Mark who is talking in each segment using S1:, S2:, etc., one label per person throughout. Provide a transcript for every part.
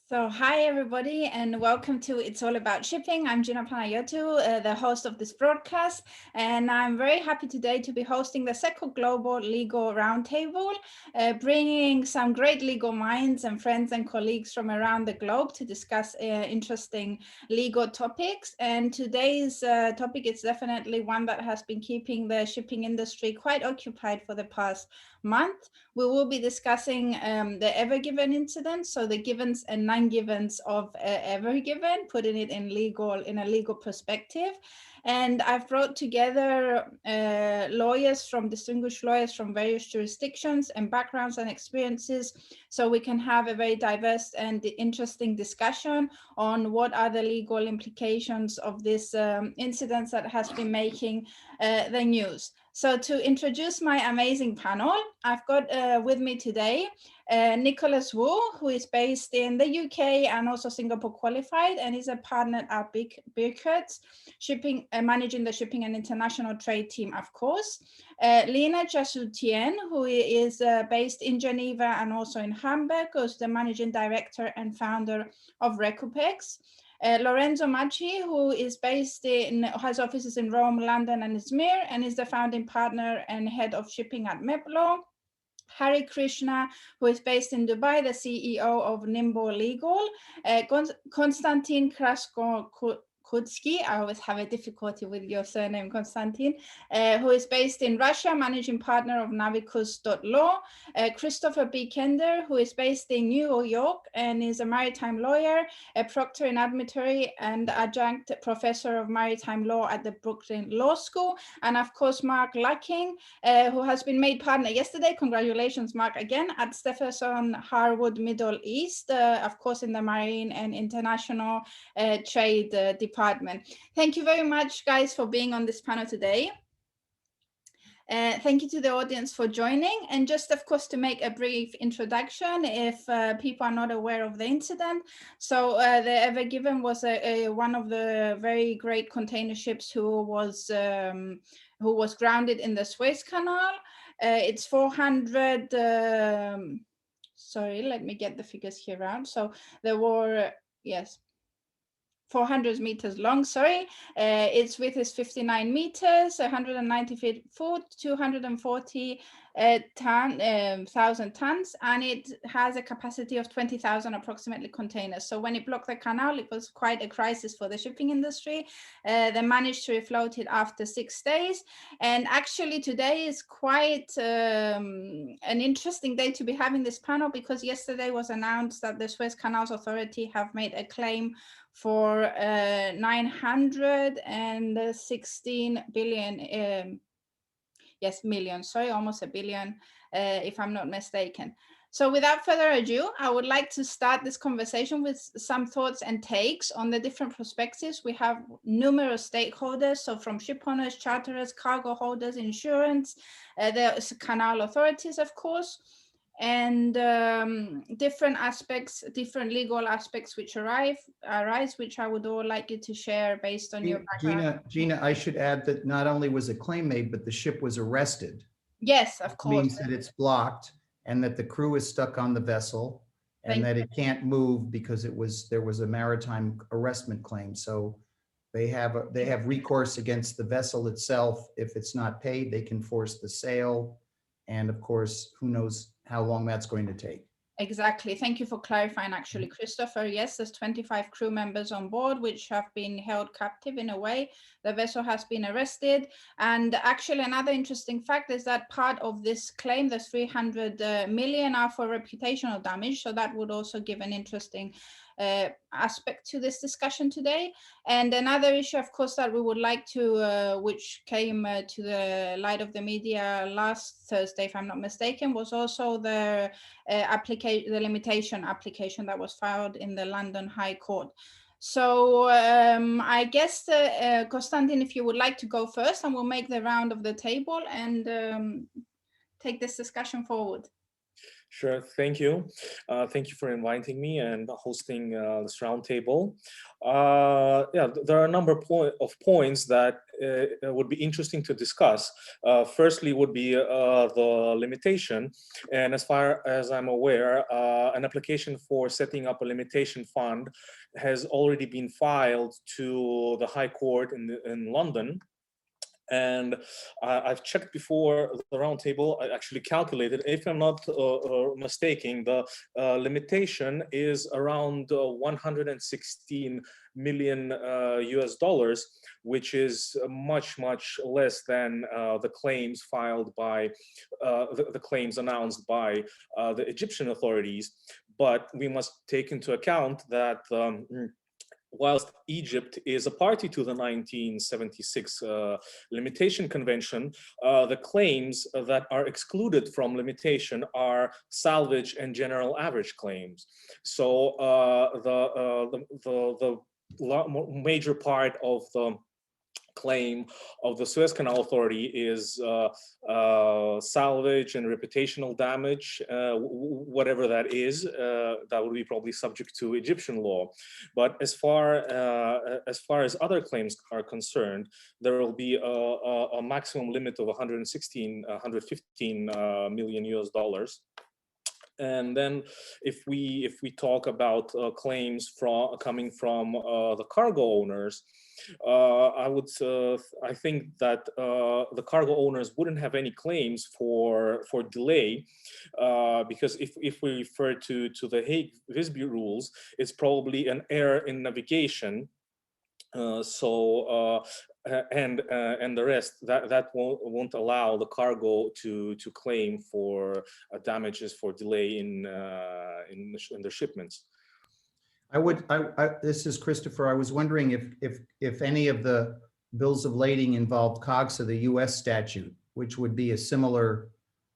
S1: So hi everybody and welcome to It's All About Shipping. I'm Gina Panayiotou, the host of this broadcast, and I'm very happy today to be hosting the second Global Legal Roundtable, bringing some great legal minds and friends and colleagues from around the globe to discuss interesting legal topics. And today's topic is definitely one that has been keeping the shipping industry quite occupied for the past month. We will be discussing the Ever Given incident, so the givens and non-givens of Ever Given, putting it in a legal perspective. And I've brought together distinguished lawyers from various jurisdictions and backgrounds and experiences, so we can have a very diverse and interesting discussion on what are the legal implications of this incident that has been making the news. So to introduce my amazing panel, I've got with me today Nicholas Wu, who is based in the UK and also Singapore qualified, and is a partner at Birketts, managing the shipping and international trade team, of course. Lina Jasutiene, who is based in Geneva and also in Hamburg, who's the managing director and founder of Recoupex. Lorenzo Macchi, who has offices in Rome, London, and Izmir, and is the founding partner and head of shipping at MEPLAW. Krishna, who is based in Dubai, the CEO of Nimble Legal. Konstantin Krasnokutskiy, I always have a difficulty with your surname, Konstantin, who is based in Russia, managing partner of Navicus.Law. Christopher B. Kende, who is based in New York and is a maritime lawyer, a Proctor in Admiralty and Adjunct professor of maritime law at the Brooklyn Law School. And of course, Mark Lucking, who has been made partner yesterday. Congratulations, Mark, again, at Stephenson Harwood Middle East, of course, in the Marine and International Trade Department. Thank you very much, guys, for being on this panel today. Thank you to the audience for joining. And just, of course, to make a brief introduction, if people are not aware of the incident. So the Ever Given was one of the very great container ships who was grounded in the Suez Canal. It's 400, sorry, let me get the figures here out. So there were, yes, 400 meters long, sorry. Its width is 59 meters, 190 feet foot, 240,000 tons, and it has a capacity of 20,000 approximately containers. So when it blocked the canal, it was quite a crisis for the shipping industry. They managed to refloat it after 6 days. And actually today is quite an interesting day to be having this panel, because yesterday was announced that the Suez Canals Authority have made a claim for 916 billion, million, sorry, almost a billion, if I'm not mistaken. So without further ado, I would like to start this conversation with some thoughts and takes on the different perspectives. We have numerous stakeholders, so from ship owners, charterers, cargo holders, insurance, the canal authorities, of course, and different legal aspects which arise, which I would all like you to share based on your background.
S2: Gina, I should add that not only was a claim made, but the ship was arrested.
S1: Yes, of course.
S2: Means that it's blocked and that the crew is stuck on the vessel and that it can't move because there was a maritime arrestment claim. So they have recourse against the vessel itself. If it's not paid, they can force the sale. And of course, who knows how long that's going to take.
S1: Exactly. Thank you for clarifying, actually, Christopher. Yes, there's 25 crew members on board, which have been held captive in a way. The vessel has been arrested. And actually, another interesting fact is that part of this claim, the 300 million, are for reputational damage. So that would also give an interesting aspect to this discussion today. And another issue, of course, that we would like to, which came to the light of the media last Thursday, if I'm not mistaken, was also the limitation application that was filed in the London High Court. So I guess, Konstantin, if you would like to go first, and we'll make the round of the table and take this discussion forward.
S3: Sure, thank you. Thank you for inviting me and hosting this roundtable. Yeah, there are a number of points that would be interesting to discuss. Firstly would be the limitation. And as far as I'm aware, an application for setting up a limitation fund has already been filed to the High Court in London. And I've checked before the roundtable. I actually calculated, if I'm not mistaken, the limitation is around 116 million US dollars, which is much less than the claims filed by the claims announced by the Egyptian authorities. But we must take into account that whilst Egypt is a party to the 1976 limitation convention, the claims that are excluded from limitation are salvage and general average claims. So the major part of the claim of the Suez Canal Authority is salvage and reputational damage, whatever that is. That would be probably subject to Egyptian law. But as far as other claims are concerned, there will be a maximum limit of 115 million US dollars. And then if we talk about claims coming from the cargo owners, I think that the cargo owners wouldn't have any claims for delay, because if we refer to the Hague-Visby rules, it's probably an error in navigation. And the rest that won't allow the cargo to claim for damages for delay in the shipments.
S2: This is Christopher. I was wondering if any of the bills of lading involved COGSA, the US statute, which would be a similar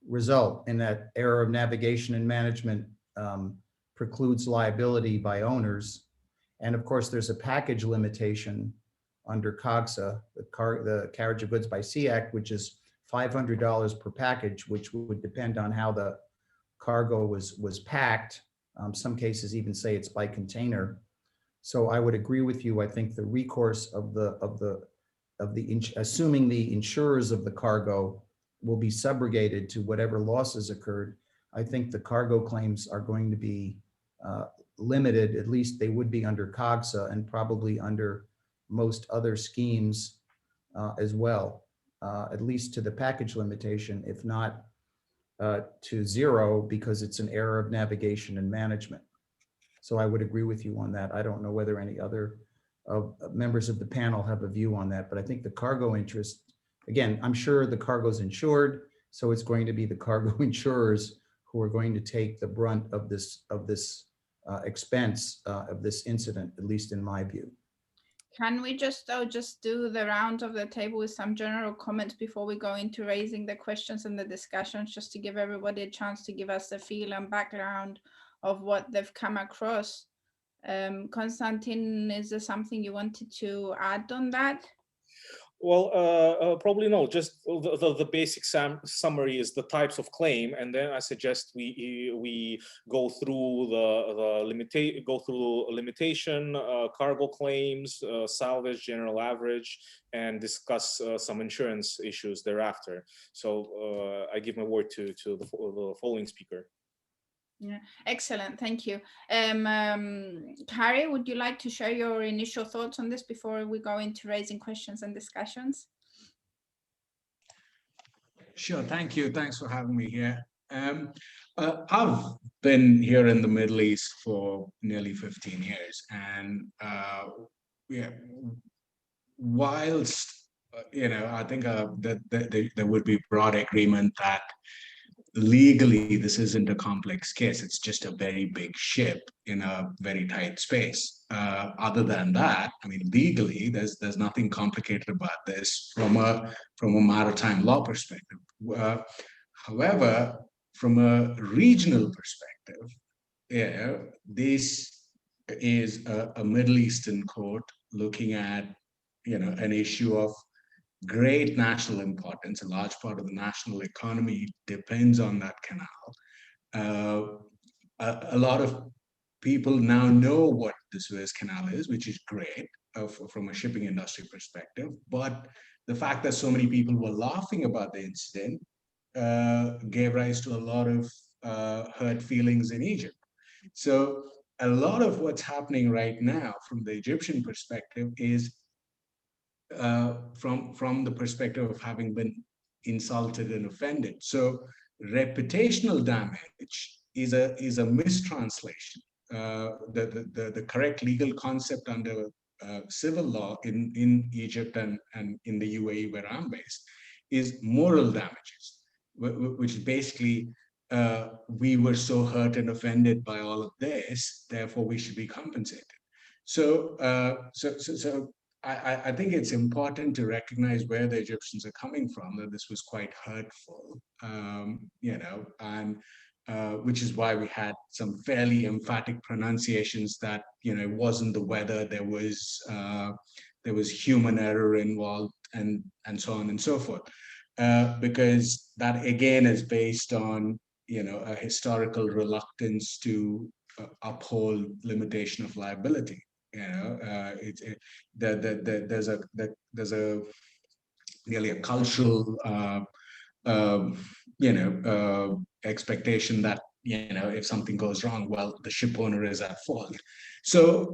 S2: result in that error of navigation and management precludes liability by owners. And of course, there's a package limitation under COGSA, the Carriage of Goods by Sea Act, which is $500 per package, which would depend on how the cargo was packed. Some cases even say it's by container. So I would agree with you. I think the recourse of assuming the insurers of the cargo will be subrogated to whatever losses occurred, I think the cargo claims are going to be limited. At least they would be under COGSA and probably under most other schemes as well, at least to the package limitation, if not to zero, because it's an error of navigation and management. So I would agree with you on that. I don't know whether any other members of the panel have a view on that, but I think the cargo interest, again, I'm sure the cargo's insured, so it's going to be the cargo insurers who are going to take the brunt of this expense of this incident, at least in my view.
S1: Can we just do the round of the table with some general comments before we go into raising the questions and the discussions, just to give everybody a chance to give us the feel and background of what they've come across? Konstantin, is there something you wanted to add on that?
S3: Well, probably no. Just the basic summary is the types of claim, and then I suggest we go through limitation, cargo claims, salvage, general average, and discuss some insurance issues thereafter. So I give my word to the following speaker.
S1: Yeah, excellent. Thank you. Carrie, would you like to share your initial thoughts on this before we go into raising questions and discussions?
S4: Sure. Thank you. Thanks for having me here. I've been here in the Middle East for nearly 15 years. And yeah, whilst, I think that there would be broad agreement that legally, this isn't a complex case. It's just a very big ship in a very tight space. Other than that, I mean, legally, there's nothing complicated about this from a maritime law perspective. However, from a regional perspective, this is a Middle Eastern court looking at, an issue of great national importance. A large part of the national economy depends on that canal. a lot of people now know what the Suez Canal is, which is great from a shipping industry perspective. But the fact that so many people were laughing about the incident gave rise to a lot of hurt feelings in Egypt. So a lot of what's happening right now from the Egyptian perspective is from the perspective of having been insulted and offended. So reputational damage is a mistranslation. The correct legal concept under civil law in Egypt and in the UAE where I'm based is moral damages, which is basically we were so hurt and offended by all of this, therefore we should be compensated. So I think it's important to recognize where the Egyptians are coming from, that this was quite hurtful, you know, and which is why we had some fairly emphatic pronunciations that, you know, it wasn't the weather, there was human error involved, and so on and so forth, because that again is based on, you know, a historical reluctance to uphold limitation of liability. You know, there's a nearly a cultural you know, expectation that, you know, if something goes wrong, well, the ship owner is at fault. So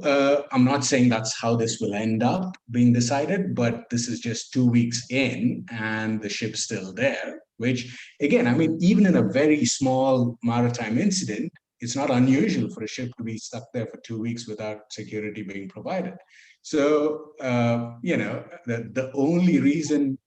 S4: I'm not saying that's how this will end up being decided, but this is just 2 weeks in and the ship's still there, which again, I mean, even in a very small maritime incident, it's not unusual for a ship to be stuck there for 2 weeks without security being provided. So, you know, the only reason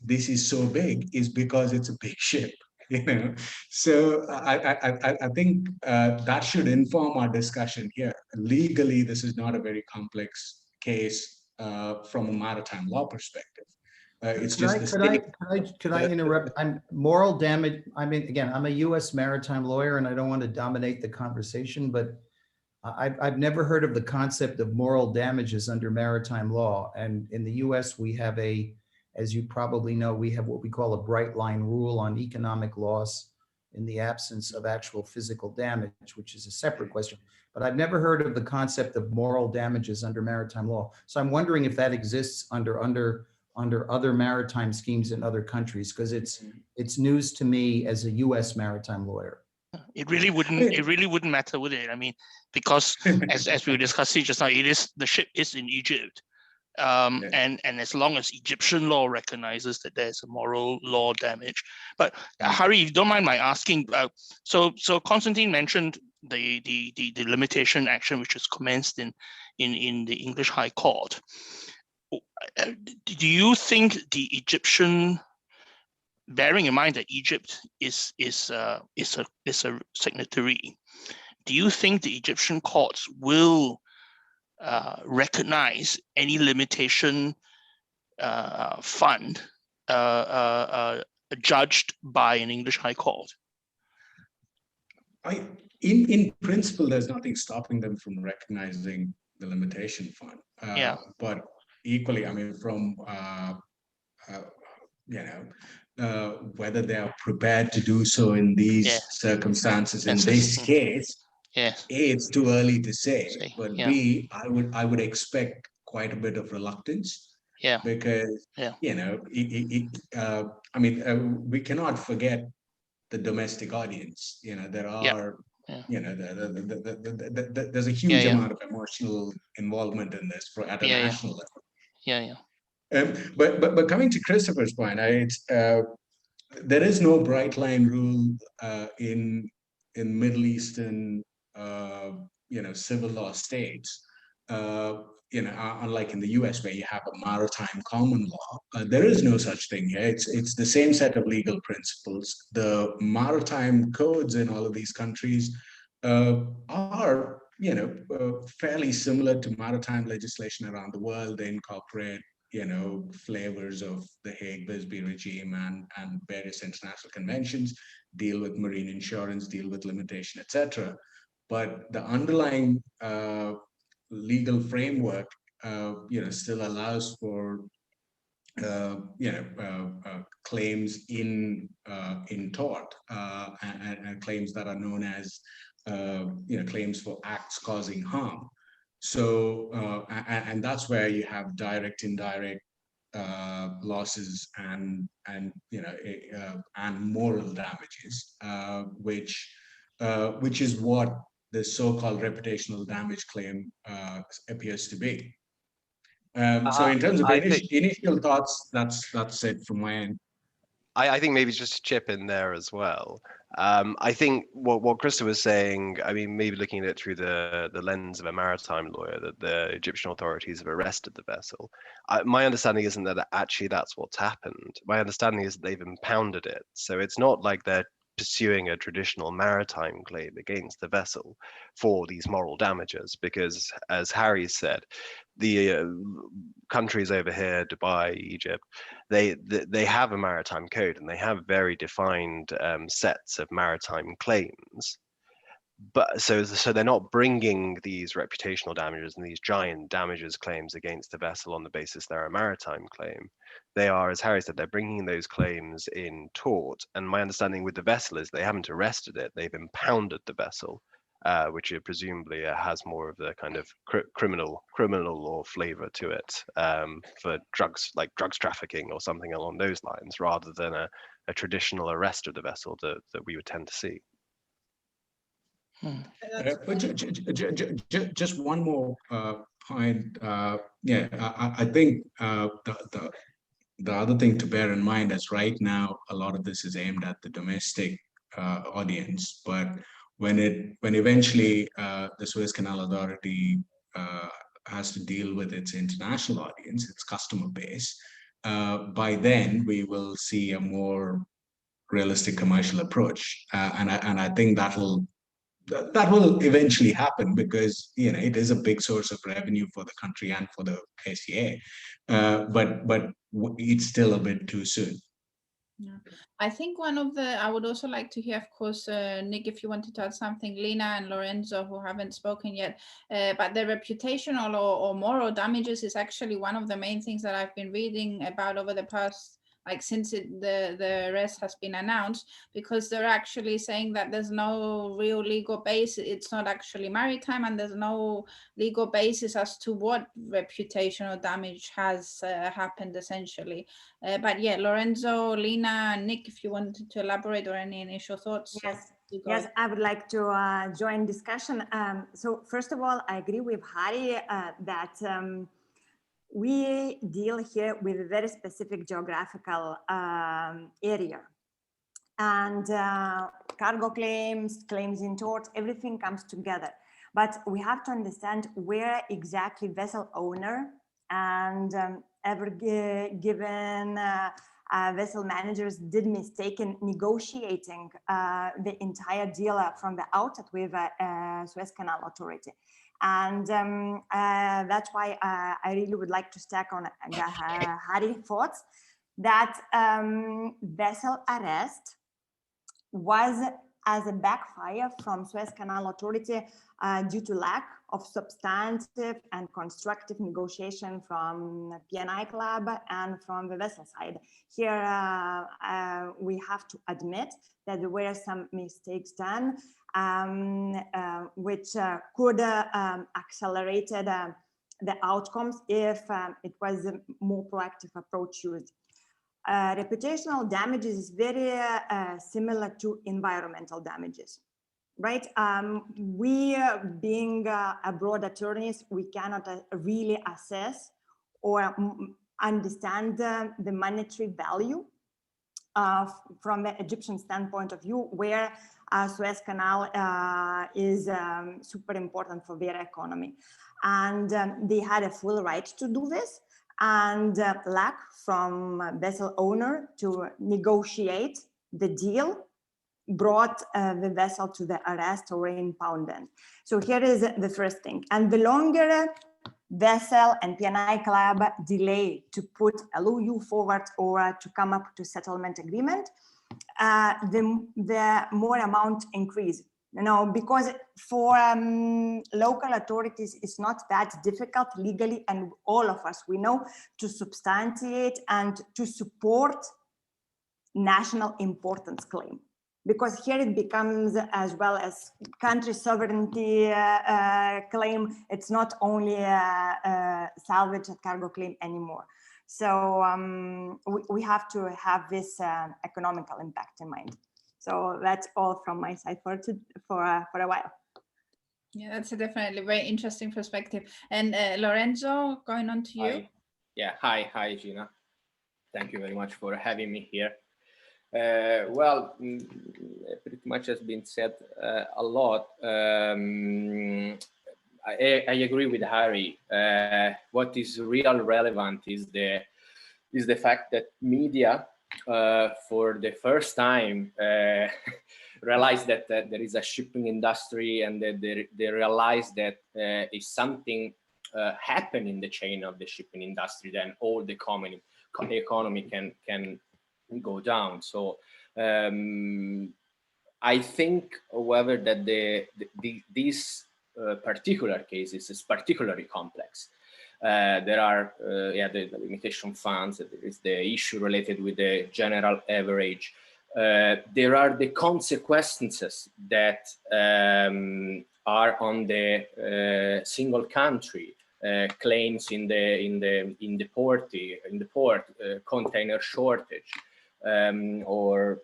S4: this is so big is because it's a big ship, you know. So I think that should inform our discussion here. Legally, this is not a very complex case from a maritime law perspective. It's just
S2: could I interrupt? I'm moral damage. I mean, again, I'm a U.S. maritime lawyer, and I don't want to dominate the conversation, but I've never heard of the concept of moral damages under maritime law. And in the U.S., we have as you probably know, we have what we call a bright line rule on economic loss in the absence of actual physical damage, which is a separate question. But I've never heard of the concept of moral damages under maritime law. So I'm wondering if that exists under other maritime schemes in other countries, because it's news to me as a U.S. maritime lawyer.
S5: It really wouldn't matter, would it? I mean, because as we were discussing just now, the ship is in Egypt, and as long as Egyptian law recognizes that there's a moral law damage. But Hari, if you don't mind my asking, so Konstantin mentioned the limitation action which was commenced in the English High Court. Do you think the Egyptian, bearing in mind that Egypt is a signatory, do you think the Egyptian courts will recognize any limitation fund judged by an English High Court?
S4: In principle, there's nothing stopping them from recognizing the limitation fund. But equally, I mean, from you know, whether they are prepared to do so in these circumstances, in this case, A, it's too early to say, but B, I would expect quite a bit of reluctance. Because you know, I mean, we cannot forget the domestic audience. You know, there are you know, there's a huge amount of emotional involvement in this at a national level. But coming to Christopher's point, there is no bright line rule in Middle Eastern you know, civil law states. You know, unlike in the US where you have a maritime common law, there is no such thing here. It's the same set of legal principles. The maritime codes in all of these countries are, you know, fairly similar to maritime legislation around the world. They incorporate, you know, flavors of the Hague-Bisbee regime and various international conventions, deal with marine insurance, deal with limitation, etc. But the underlying legal framework, you know, still allows for claims in tort and claims that are known as claims for acts causing harm. So and that's where you have direct, indirect losses and moral damages, which is what the so-called reputational damage claim appears to be. So in terms of initial thoughts, that's it from my end.
S6: I think maybe just to chip in there as well. I think what Krishna was saying, I mean, maybe looking at it through the lens of a maritime lawyer, that the Egyptian authorities have arrested the vessel. My understanding isn't that actually that's what's happened. My understanding is that they've impounded it. So it's not like they're pursuing a traditional maritime claim against the vessel for these moral damages, because as Harry said, the countries over here, Dubai, Egypt, they have a maritime code and they have very defined sets of maritime claims. But so they're not bringing these reputational damages and these giant damages claims against the vessel on the basis they're a maritime claim. They are, as Harry said, they're bringing those claims in tort. And my understanding with the vessel is they haven't arrested it; they've impounded the vessel, which presumably has more of the kind of criminal law flavor to it, for drugs, like drugs trafficking or something along those lines, rather than a traditional arrest of the vessel that we would tend to see.
S4: Just one more point. I think the other thing to bear in mind is right now a lot of this is aimed at the domestic audience, but when eventually the Suez Canal Authority has to deal with its international audience, its customer base, by then we will see a more realistic commercial approach, and I think that will eventually happen, because it is a big source of revenue for the country and for the KCA, but it's still a bit too soon.
S1: Yeah. I think I would also like to hear, of course, Nick, if you wanted to add something, Lina and Lorenzo, who haven't spoken yet, but the reputational or moral damages is actually one of the main things that I've been reading about over the past, like since the arrest has been announced, because they're actually saying that there's no real legal basis. It's not actually maritime, and there's no legal basis as to what reputational damage has happened, essentially. But yeah, Lorenzo, Lina, and Nick, if you wanted to elaborate or any initial thoughts.
S7: Yes, I would like to join discussion. So first of all, I agree with Harry that we deal here with a very specific geographical area, and cargo claims, claims in tort, everything comes together. But we have to understand where exactly vessel owner and ever given vessel managers did mistake in negotiating the entire deal from the outset with Suez Canal Authority. And that's why I really would like to stack on Harry's thoughts that vessel arrest was as a backfire from Suez Canal Authority due to lack of substantive and constructive negotiation from PNI Club and from the vessel side. Here we have to admit that there were some mistakes done, which could accelerate the outcomes if it was a more proactive approach used. Reputational damages is very similar to environmental damages, right? We being abroad attorneys, we cannot really assess or understand the monetary value from the Egyptian standpoint of view, where Suez Canal is super important for their economy. And they had a full right to do this, and lack from vessel owner to negotiate the deal brought the vessel to the arrest or impoundment. So here is the first thing. And the longer vessel and PNI Club delay to put a LOU forward or to come up to settlement agreement, the more amount increase. because for local authorities, it's not that difficult legally, and all of us, we know, to substantiate and to support national importance claim. Because here it becomes, as well as country sovereignty claim, it's not only a salvage and cargo claim anymore. So we have to have this economical impact in mind. So that's all from my side for a while.
S1: Yeah, that's a definitely very interesting perspective. And Lorenzo, going on to you.
S8: Hi. Yeah, hi, Gina. Thank you very much for having me here. Well, pretty much has been said a lot. I agree with Harry. What is real relevant is the fact that media, for the first time, realize that there is a shipping industry, and that they realize that if something happen in the chain of the shipping industry, then all the economy can go down. So I think, however, that these particular cases is particularly complex. There are the limitation funds, there is the issue related with the general average. There are the consequences that are on the single country claims in the port, container shortage, or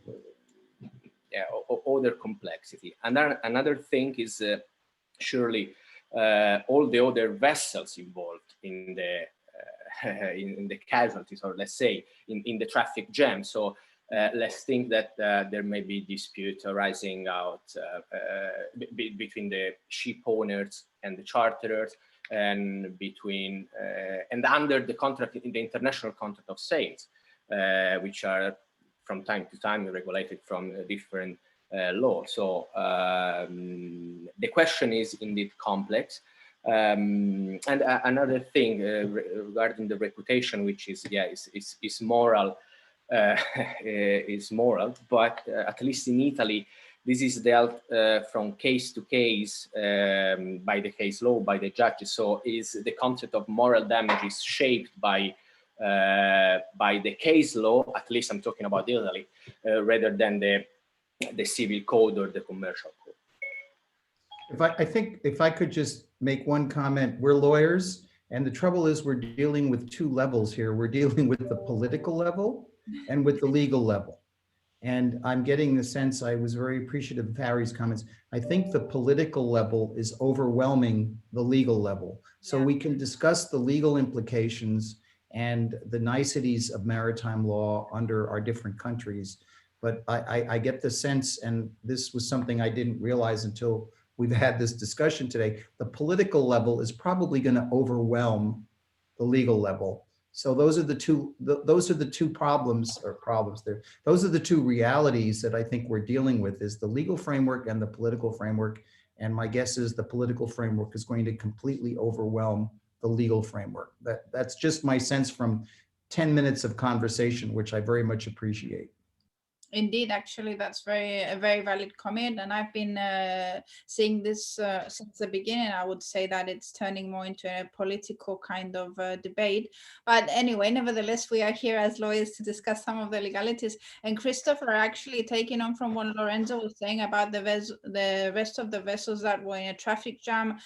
S8: other complexity. And another thing is surely all the other vessels involved in the casualties, or let's say in the traffic jam. So let's think that there may be dispute arising out between the ship owners and the charterers, and between and under the contract, in the international contract of sales, which are from time to time regulated from different laws. So the question is indeed complex. And another thing regarding the reputation, which is moral, is moral, but at least in Italy, this is dealt from case to case by the case law, by the judges. So is the concept of moral damage is shaped by the case law, at least I'm talking about Italy, rather than the civil code or the commercial code.
S2: I think if I could just make one comment, we're lawyers, and the trouble is we're dealing with two levels here. We're dealing with the political level and with the legal level. And I'm getting the sense, I was very appreciative of Harry's comments. I think the political level is overwhelming the legal level. So we can discuss the legal implications and the niceties of maritime law under our different countries. But I get the sense, and this was something I didn't realize until we've had this discussion today, the political level is probably going to overwhelm the legal level. So those are the two problems there. Those are the two realities that I think we're dealing with, is the legal framework and the political framework. And my guess is the political framework is going to completely overwhelm the legal framework. That's just my sense from 10 minutes of conversation, which I very much appreciate.
S1: Indeed, actually, that's a very valid comment, and I've been seeing this since the beginning. I would say that it's turning more into a political kind of debate. But anyway, nevertheless, we are here as lawyers to discuss some of the legalities. And Christopher, actually taking on from what Lorenzo was saying about the rest of the vessels that were in a traffic jam,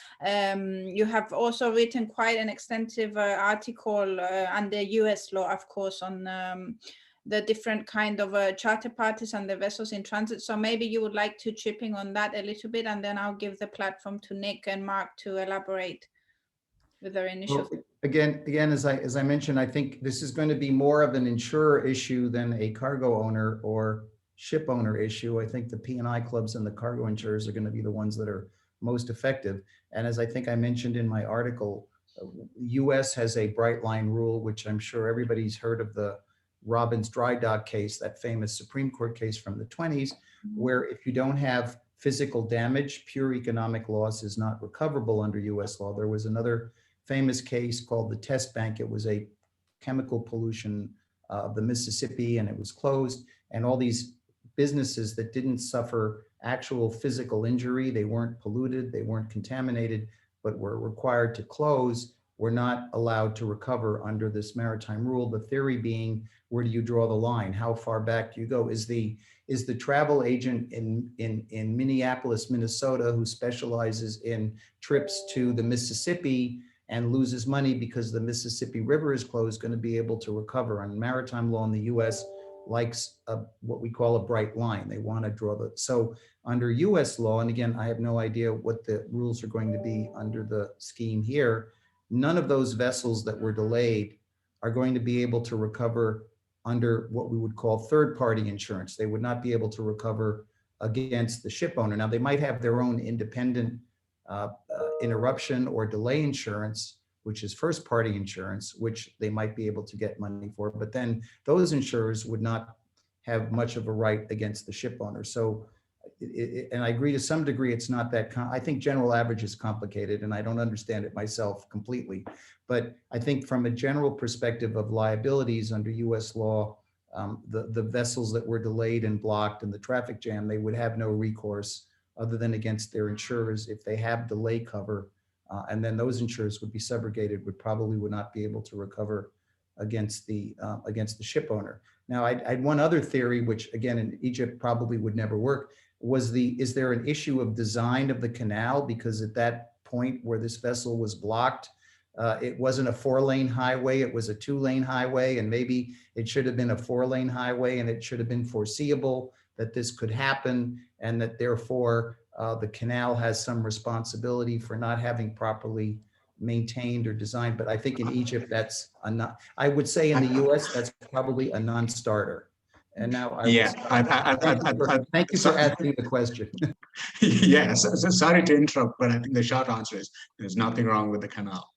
S1: you have also written quite an extensive article under US law, of course, on the different kind of charter parties and the vessels in transit. So maybe you would like to chip in on that a little bit, and then I'll give the platform to Nick and Mark to elaborate with their initial.
S2: Well, again, as I mentioned, I think this is going to be more of an insurer issue than a cargo owner or ship owner issue. I think the P&I clubs and the cargo insurers are going to be the ones that are most effective. And as I think I mentioned in my article, US has a bright line rule, which I'm sure everybody's heard of, the Robbins dry dock case, that famous Supreme Court case from the 20s, where if you don't have physical damage, pure economic loss is not recoverable under US law. There was another famous case called the Test Bank. It was a chemical pollution of the Mississippi, and it was closed. And all these businesses that didn't suffer actual physical injury, they weren't polluted, they weren't contaminated, but were required to close, were not allowed to recover under this maritime rule. The theory being, where do you draw the line? How far back do you go? Is the travel agent in Minneapolis, Minnesota, who specializes in trips to the Mississippi and loses money because the Mississippi River is closed, going to be able to recover? On maritime law in the US likes what we call a bright line. They want to draw the, so under US law, and again, I have no idea what the rules are going to be under the scheme here, none of those vessels that were delayed are going to be able to recover under what we would call third-party insurance. They would not be able to recover against the ship owner. Now, they might have their own independent interruption or delay insurance, which is first-party insurance, which they might be able to get money for, but then those insurers would not have much of a right against the ship owner. So, and I agree to some degree, it's not that, I think general average is complicated and I don't understand it myself completely. But I think from a general perspective of liabilities under US law, the vessels that were delayed and blocked in the traffic jam, they would have no recourse other than against their insurers if they have delay cover. And then those insurers would be subrogated, would not be able to recover against the ship owner. Now, I had one other theory, which again in Egypt probably would never work. Is there an issue of design of the canal? Because at that point where this vessel was blocked, it wasn't a 4-lane highway, it was a 2-lane highway, and maybe it should have been a 4-lane highway, and it should have been foreseeable that this could happen, and that therefore the canal has some responsibility for not having properly maintained or designed. But I think in Egypt, that's I would say in the US, that's probably a non-starter. And now thank you for asking the question.
S4: Yes, so sorry to interrupt, but I think the short answer is there's nothing wrong with the canal.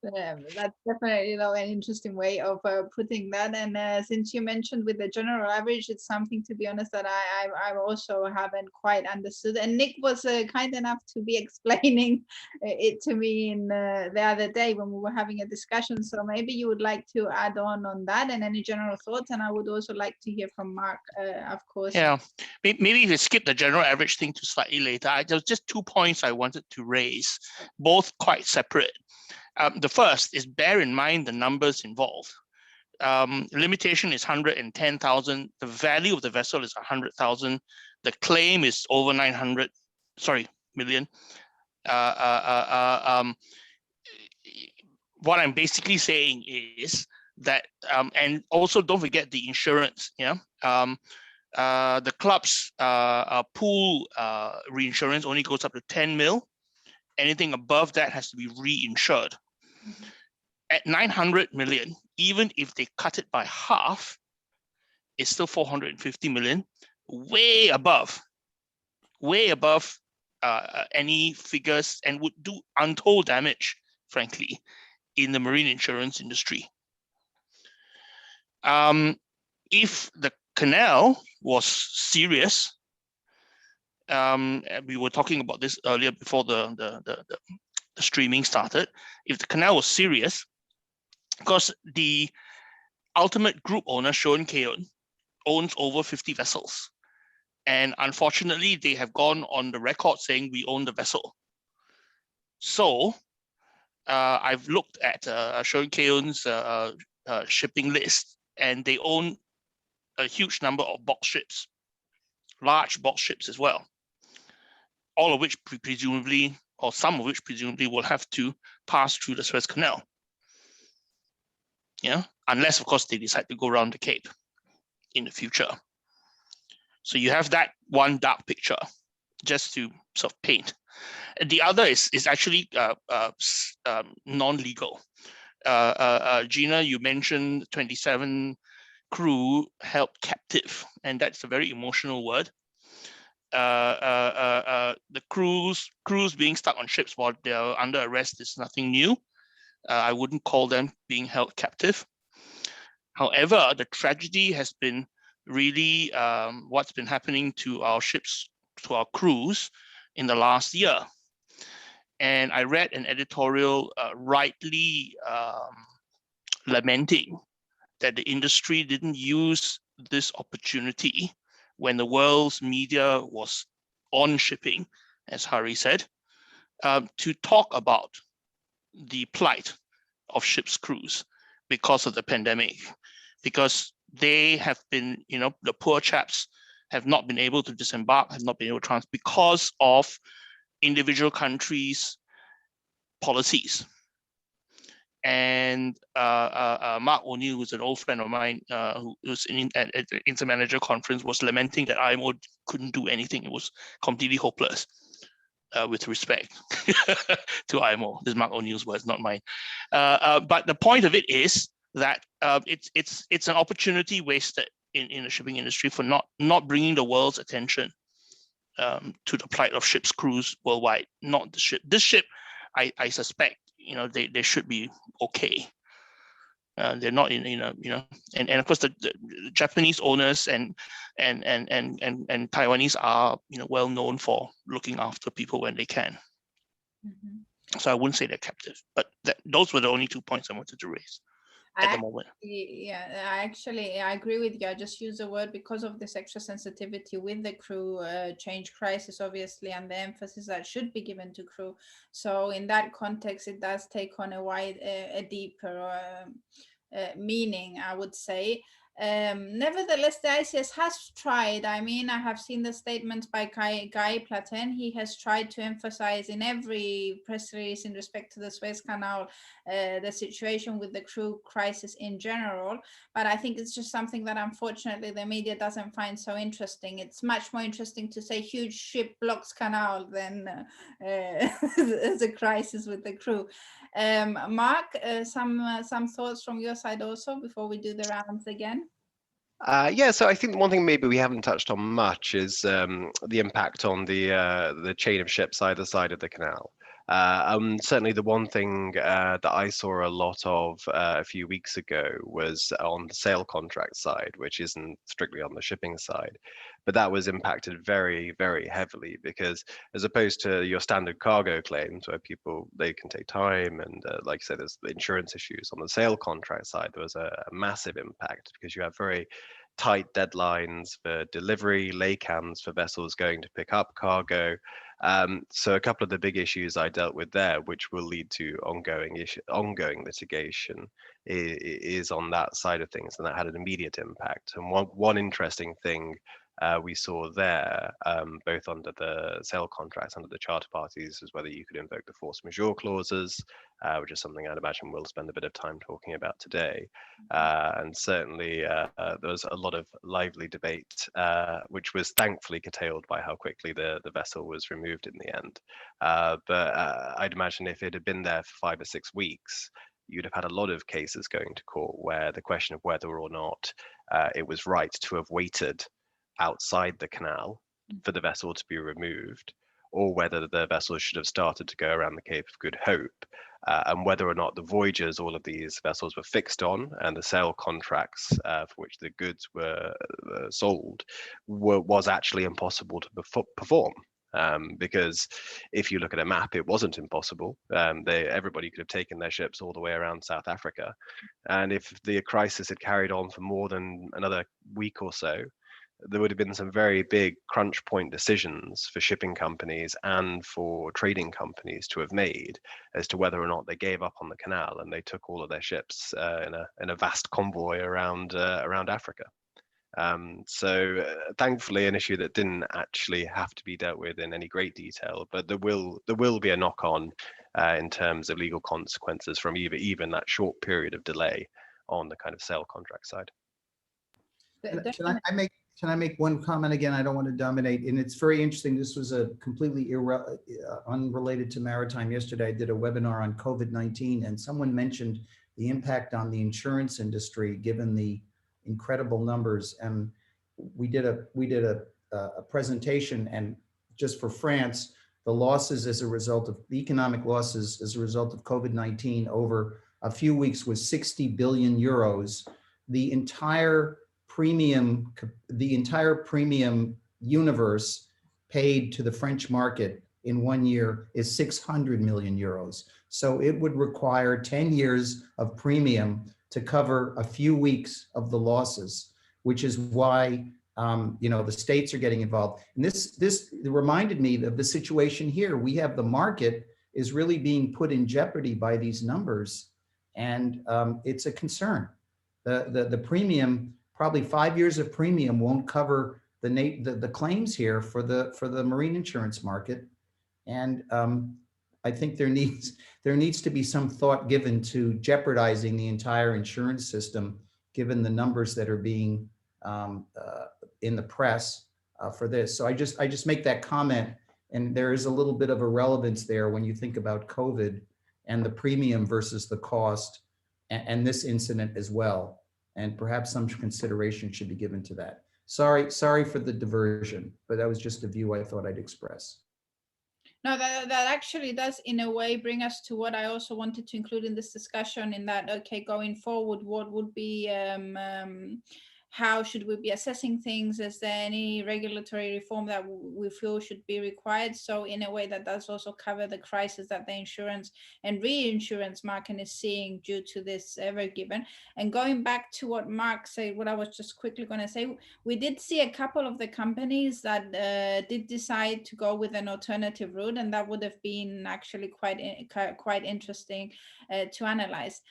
S1: That's definitely an interesting way of putting that. And since you mentioned with the general average, it's something, to be honest, that I also haven't quite understood. And Nick was kind enough to be explaining it to me in the other day when we were having a discussion. So maybe you would like to add on that and any general thoughts. And I would also like to hear from Mark, of course.
S5: Yeah, maybe if we skip the general average thing to slightly later. There's just 2 points I wanted to raise, both quite separate. The first is bear in mind the numbers involved. Limitation is 110,000. The value of the vessel is 100,000. The claim is over 900 million. What I'm basically saying is that, and also don't forget the insurance. Yeah, the club's pool reinsurance only goes up to 10 mil. Anything above that has to be reinsured. At 900 million, even if they cut it by half, it's still 450 million, way above any figures, and would do untold damage, frankly, in the marine insurance industry. If the canal was serious, we were talking about this earlier before the streaming started. If the canal was serious, because the ultimate group owner, Shoen owns over 50 vessels. And unfortunately, they have gone on the record saying we own the vessel. So I've looked at Shoen's shipping list, and they own a huge number of box ships, large box ships as well, all of which presumably, or some of which presumably will have to pass through the Suez Canal. Yeah, unless of course they decide to go around the Cape in the future. So you have that one dark picture just to sort of paint. And the other is actually non-legal. Gina, you mentioned 27 crew held captive, and that's a very emotional word. The crews being stuck on ships while they're under arrest is nothing new. I wouldn't call them being held captive. However, the tragedy has been really what's been happening to our ships, to our crews in the last year. And I read an editorial rightly lamenting that the industry didn't use this opportunity when the world's media was on shipping, as Hari said, to talk about the plight of ships' crews because of the pandemic, because they have been, the poor chaps have not been able to disembark, have not been able to transport because of individual countries' policies. And Mark O'Neill, who's an old friend of mine, who was at the Intermanager Conference, was lamenting that IMO couldn't do anything. It was completely hopeless, with respect to IMO. This is Mark O'Neill's words, not mine. But the point of it is that it's an opportunity wasted in the shipping industry for not bringing the world's attention to the plight of ships' crews worldwide. Not the ship. This ship, I suspect, they should be okay. They're not and of course the Japanese owners and Taiwanese are well known for looking after people when they can. So I wouldn't say they're captive, but those were the only 2 points I wanted to raise at the moment.
S1: I agree with you. I just use the word because of this extra sensitivity with the crew change crisis, obviously, and the emphasis that should be given to crew. So in that context, it does take on a deeper meaning, I would say. Nevertheless, the ICS has tried. I mean, I have seen the statements by Guy Platen. He has tried to emphasize in every press release in respect to the Suez Canal, the situation with the crew crisis in general. But I think it's just something that unfortunately the media doesn't find so interesting. It's much more interesting to say huge ship blocks canal than the crisis with the crew. Mark, some thoughts from your side also before we do the rounds again?
S6: Yeah, so I think one thing maybe we haven't touched on much is the impact on the chain of ships either side of the canal. Certainly the one thing that I saw a lot of a few weeks ago was on the sail contract side, which isn't strictly on the shipping side, but that was impacted very, very heavily because as opposed to your standard cargo claims where they can take time and like I said, there's the insurance issues. On the sail contract side, there was a massive impact because you have very tight deadlines for delivery, laycans for vessels going to pick up cargo. So a couple of the big issues I dealt with there, which will lead to ongoing litigation, is on that side of things, and that had an immediate impact. And one interesting thing we saw there, both under the sail contracts, under the charter parties, is whether you could invoke the force majeure clauses, which is something I'd imagine we'll spend a bit of time talking about today. And certainly there was a lot of lively debate, which was thankfully curtailed by how quickly the vessel was removed in the end. But I'd imagine if it had been there for 5 or 6 weeks, you'd have had a lot of cases going to court where the question of whether or not it was right to have waited outside the canal for the vessel to be removed, or whether the vessel should have started to go around the Cape of Good Hope, and whether or not the voyages all of these vessels were fixed on and the sail contracts for which the goods were sold was actually impossible to perform. Because if you look at a map, it wasn't impossible. Everybody could have taken their ships all the way around South Africa. And if the crisis had carried on for more than another week or so, there would have been some very big crunch point decisions for shipping companies and for trading companies to have made as to whether or not they gave up on the canal and they took all of their ships in a vast convoy around Africa. So thankfully an issue that didn't actually have to be dealt with in any great detail, but there will be a knock-on in terms of legal consequences from even that short period of delay on the kind of sail contract side.
S2: Can I make one comment again? I don't want to dominate, and it's very interesting. This was a completely unrelated to maritime. Yesterday, I did a webinar on COVID-19, and someone mentioned the impact on the insurance industry, given the incredible numbers. And we did a presentation, and just for France, the losses as a result of the economic losses as a result of COVID-19 over a few weeks was 60 billion euros. The entire premium universe paid to the French market in 1 year is 600 million euros. So it would require 10 years of premium to cover a few weeks of the losses, which is why The states are getting involved. And this reminded me of the situation here. We have the market is really being put in jeopardy by these numbers. And it's a concern. The premium, probably 5 years of premium won't cover the claims here for the marine insurance market. And I think there needs to be some thought given to jeopardizing the entire insurance system, given the numbers that are being in the press for this. So I just make that comment, and there is a little bit of a relevance there when you think about COVID and the premium versus the cost, and this incident as well. And perhaps some consideration should be given to that. Sorry for the diversion, but that was just a view I thought I'd express.
S1: No, that actually does in a way bring us to what I also wanted to include in this discussion, in that, okay, going forward, what would be, how should we be assessing things? Is there any regulatory reform that we feel should be required? So in a way that does also cover the crisis that the insurance and reinsurance market is seeing due to this ever given. And going back to what Mark said, what I was just quickly going to say, we did see a couple of the companies that did decide to go with an alternative route, and that would have been actually quite interesting to analyze.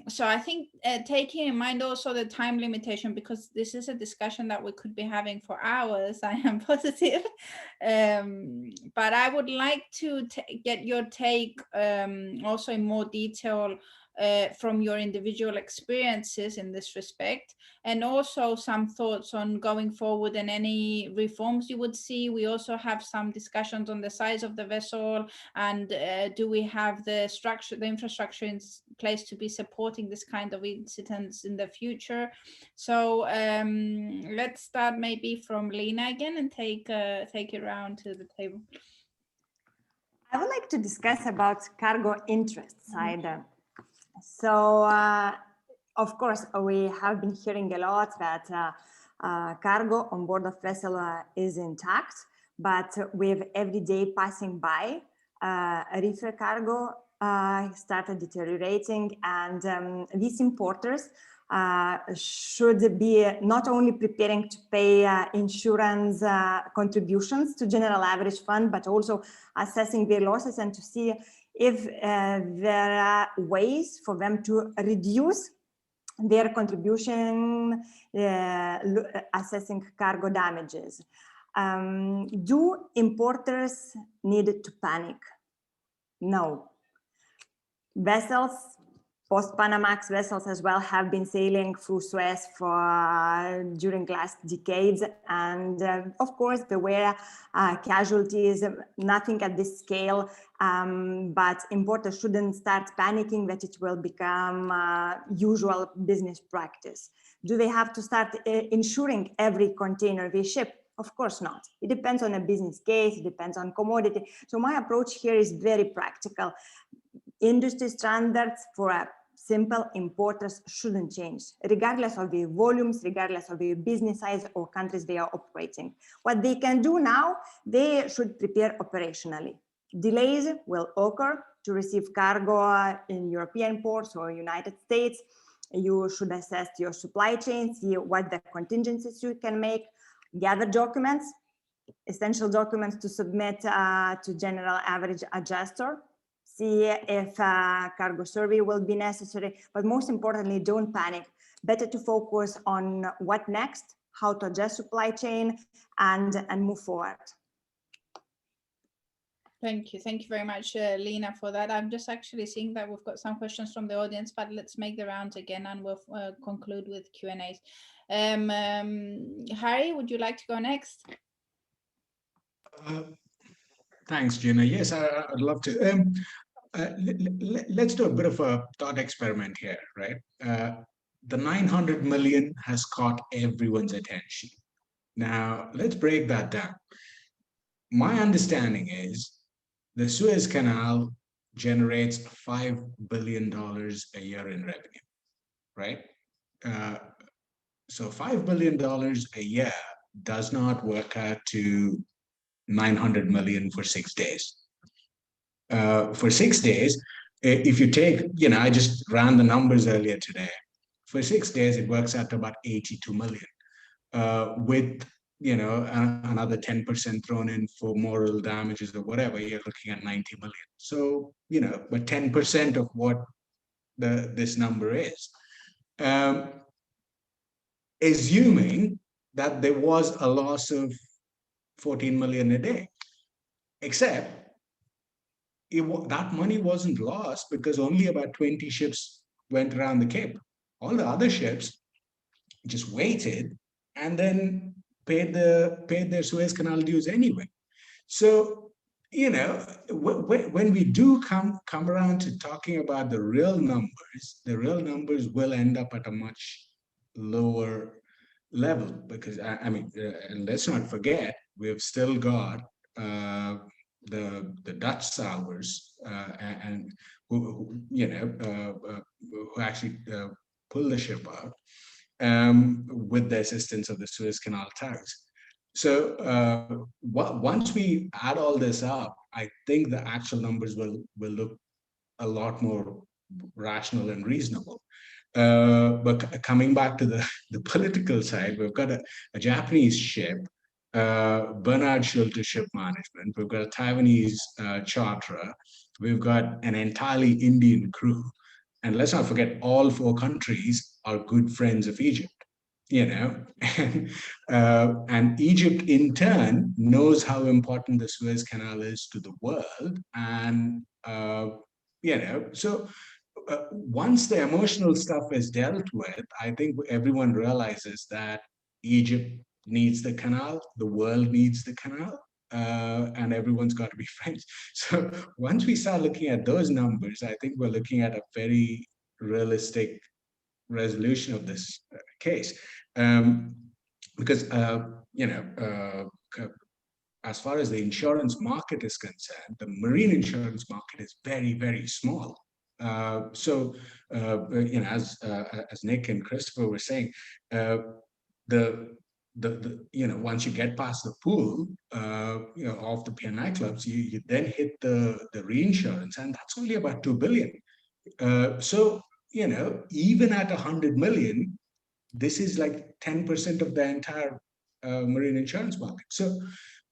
S1: So I think taking in mind also the time limitation, because this is a discussion that we could be having for hours, I am positive, but I would like to get your take also in more detail from your individual experiences in this respect, and also some thoughts on going forward and any reforms you would see. We also have some discussions on the size of the vessel, and do we have the infrastructure in place to be supporting this kind of incidents in the future. So let's start maybe from Lina again and take it around to the table.
S7: I would like to discuss about cargo interest side. So, of course, we have been hearing a lot that cargo on board of vessel is intact, but with every day passing by, reefer cargo started deteriorating, and these importers should be not only preparing to pay insurance contributions to general average fund, but also assessing their losses and to see if there are ways for them to reduce their contribution, assessing cargo damages. Do importers need to panic? No. Vessels, post-Panamax vessels as well, have been sailing through Suez during last decades, and of course there were casualties, nothing at this scale, but importers shouldn't start panicking that it will become usual business practice. Do they have to start insuring every container they ship? Of course not. It depends on a business case, it depends on commodity. So my approach here is very practical. Industry standards for simple importers shouldn't change, regardless of the volumes, regardless of the business size or countries they are operating. What they can do now, they should prepare operationally. Delays will occur to receive cargo in European ports or United States. You should assess your supply chain, see what the contingencies you can make, gather documents, essential documents to submit to general average adjuster, see if cargo survey will be necessary, but most importantly, don't panic. Better to focus on what next, how to adjust supply chain, and move forward.
S1: Thank you very much, Lina, for that. I'm just actually seeing that we've got some questions from the audience, but let's make the rounds again and we'll conclude with Q&As. Harry, would you like to go next?
S4: Thanks, Gina. Yes, I'd love to. Let's do a bit of a thought experiment here, right? The 900 million has caught everyone's attention. Now, let's break that down. My understanding is the Suez Canal generates $5 billion a year in revenue, right? So $5 billion a year does not work out to 900 million for 6 days. For 6 days, if you take, I just ran the numbers earlier today. For 6 days, it works out to about 82 million. with another 10% thrown in for moral damages or whatever, you're looking at 90 million. So, but 10% of what this number is. Assuming that there was a loss of 14 million a day, except that money wasn't lost because only about 20 ships went around the Cape. All the other ships just waited and then paid their Suez Canal dues anyway. So, when we do come around to talking about the real numbers will end up at a much lower level, because and let's not forget, we've still got the Dutch salvors and who actually pull the ship out with the assistance of the Suez Canal tugs. So once we add all this up, I think the actual numbers will look a lot more rational and reasonable. But coming back to the political side, we've got a Japanese ship, Bernard Schulte Ship Management. We've got a Taiwanese charterer. We've got an entirely Indian crew. And let's not forget, all 4 countries are good friends of Egypt. And Egypt in turn knows how important the Suez Canal is to the world. And, so once the emotional stuff is dealt with, I think everyone realizes that Egypt needs the canal, the world needs the canal, and everyone's got to be friends. So once we start looking at those numbers, I think we're looking at a very realistic resolution of this case, because as far as the insurance market is concerned, the marine insurance market is very, very small. So as Nick and Christopher were saying, once you get past the pool of the P&I clubs, you then hit the reinsurance, and that's only about 2 billion. So even at 100 million, this is like 10% of the entire marine insurance market. So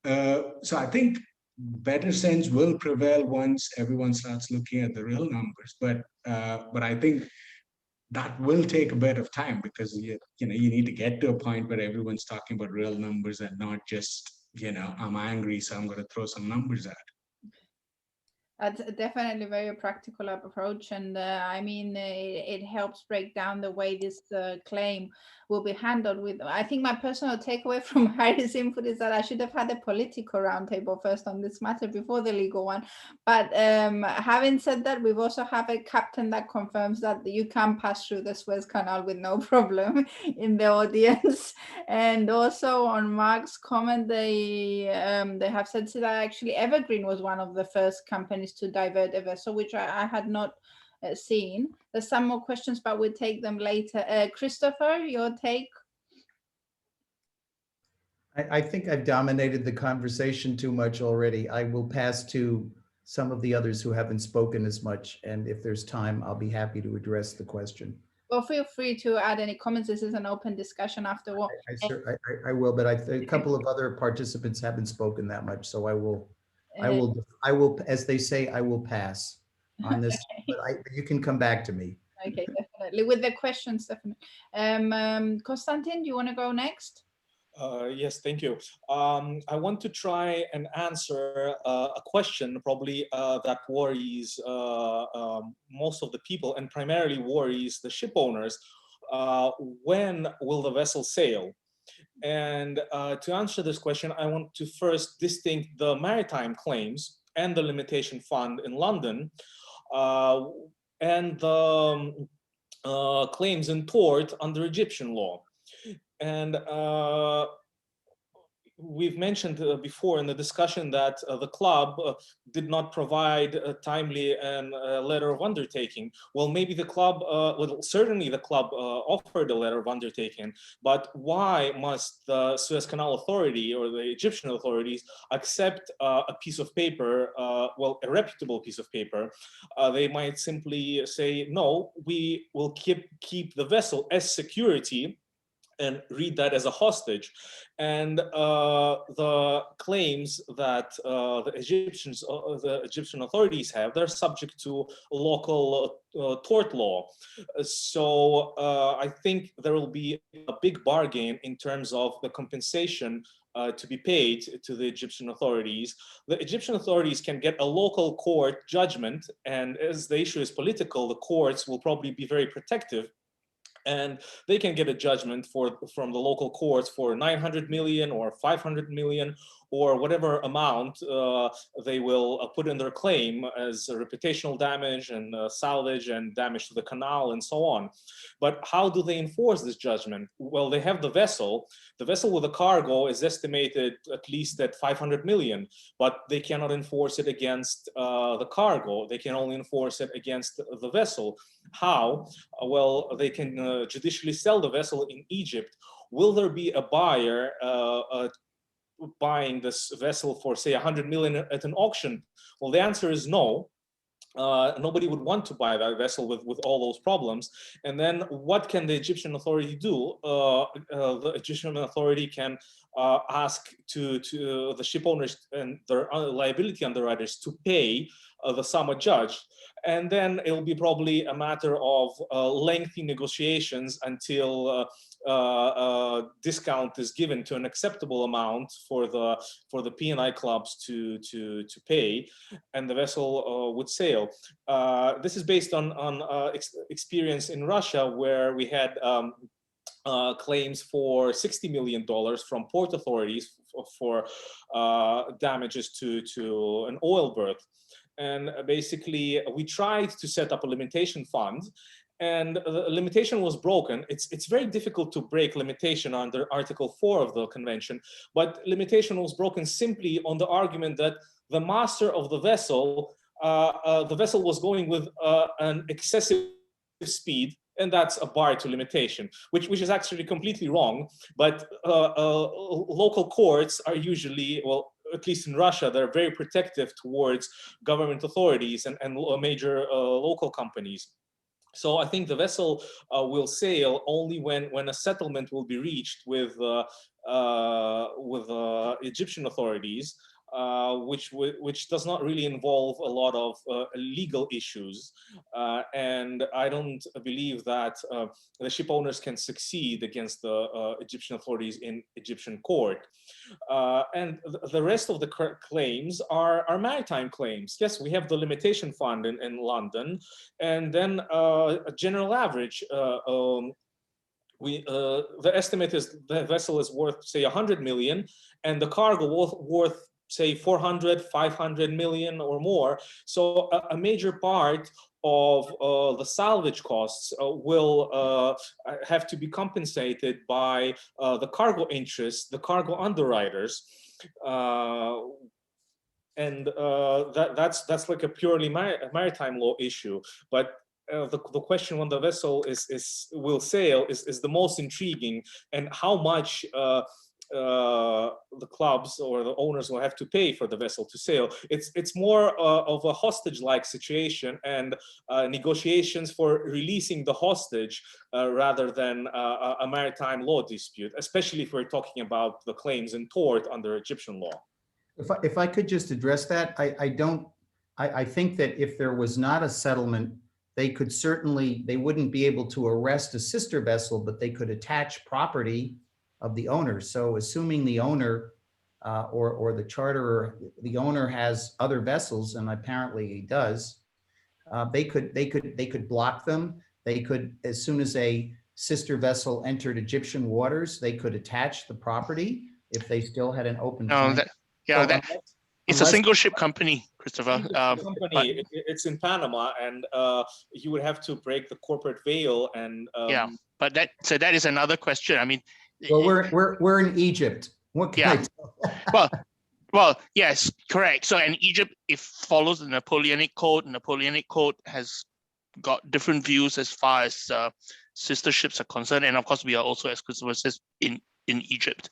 S4: I think better sense will prevail once everyone starts looking at the real numbers. But I think that will take a bit of time, because you need to get to a point where everyone's talking about real numbers and not just I'm angry, so I'm going to throw some numbers at.
S1: That's definitely a very practical approach, and it helps break down the way this claim will be handled. I think my personal takeaway from Harry's input is that I should have had a political roundtable first on this matter before the legal one. But having said that, we've also have a captain that confirms that you can pass through the Suez Canal with no problem in the audience. And also on Mark's comment, they have said that actually Evergreen was one of the first companies to divert a vessel, which I had not seen. There's some more questions, but we'll take them later. Christopher, your take?
S2: I think I've dominated the conversation too much already. I will pass to some of the others who haven't spoken as much, and if there's time, I'll be happy to address the question.
S1: Well, feel free to add any comments. This is an open discussion after all.
S2: I will, but a couple of other participants haven't spoken that much, so I will, as they say, I will pass on this. Okay. But you can come back to me.
S1: Okay, definitely with the questions, definitely. Konstantin, do you want to go next?
S3: Yes, thank you. I want to try and answer a question probably that worries most of the people, and primarily worries the ship owners. When will the vessel sail? And to answer this question, I want to first distinct the maritime claims and the limitation fund in London and the claims in tort under Egyptian law. And we've mentioned before in the discussion that the club did not provide a timely and letter of undertaking. Well, maybe the club, certainly the club offered a letter of undertaking, but why must the Suez Canal Authority or the Egyptian authorities accept a piece of paper, well, a reputable piece of paper? They might simply say, no, we will keep the vessel as security and read that as a hostage. And the claims that the Egyptian authorities have, they're subject to local tort law. So I think there will be a big bargain in terms of the compensation to be paid to the Egyptian authorities. The Egyptian authorities can get a local court judgment, and as the issue is political, the courts will probably be very protective, and they can get a judgment from the local courts for 900 million or 500 million or whatever amount they will put in their claim as reputational damage and salvage and damage to the canal and so on. But how do they enforce this judgment? Well, they have the vessel. The vessel with the cargo is estimated at least at 500 million, but they cannot enforce it against the cargo. They can only enforce it against the vessel. How? Well, they can judicially sell the vessel in Egypt. Will there be a buyer buying this vessel for, say, 100 million at an auction? Well, the answer is no. Nobody would want to buy that vessel with all those problems. And then what can the Egyptian authority do? The Egyptian authority can ask to the ship owners and their liability underwriters to pay the sum adjudged. And then it'll be probably a matter of lengthy negotiations until discount is given to an acceptable amount for the P&I clubs to pay, and the vessel would sail. This is based on experience in Russia, where we had claims for $60 million from port authorities for damages to an oil berth. And basically, we tried to set up a limitation fund, and the limitation was broken. It's very difficult to break limitation under Article 4 of the convention, but limitation was broken simply on the argument that the master of the vessel was going with an excessive speed, and that's a bar to limitation, which is actually completely wrong. But local courts are usually, well, at least in Russia, they're very protective towards government authorities and major local companies. So I think the vessel will sail only when a settlement will be reached with Egyptian authorities, which does not really involve a lot of legal issues. And I don't believe that the ship owners can succeed against the Egyptian authorities in Egyptian court. And the rest of the claims are maritime claims. Yes, we have the limitation fund in London, and then a general average. The estimate is the vessel is worth, say, 100 million, and the cargo worth say 400, 500 million or more. So a major part of the salvage costs will have to be compensated by the cargo interests, the cargo underwriters. And that's like a purely maritime law issue. But the question when the vessel will sail is the most intriguing, and how much the clubs or the owners will have to pay for the vessel to sail. It's more of a hostage-like situation and negotiations for releasing the hostage rather than a maritime law dispute, especially if we're talking about the claims in tort under Egyptian law.
S2: If I could just address that, I think that if there was not a settlement, they wouldn't be able to arrest a sister vessel, but they could attach property of the owner. So assuming the owner or the charterer, the owner has other vessels, and apparently he does, they could block them. They could, as soon as a sister vessel entered Egyptian waters, they could attach the property if they still had an open claim.
S5: It's a single ship company, Christopher.
S3: It's in Panama, and you would have to break the corporate veil. And
S5: but that is another question. I mean,
S2: well, we're in Egypt. What can I tell?
S5: Well, yes, correct. So in Egypt, it follows the Napoleonic Code. The Napoleonic Code has got different views as far as sister ships are concerned, and of course, we are also, as Christopher says, in Egypt.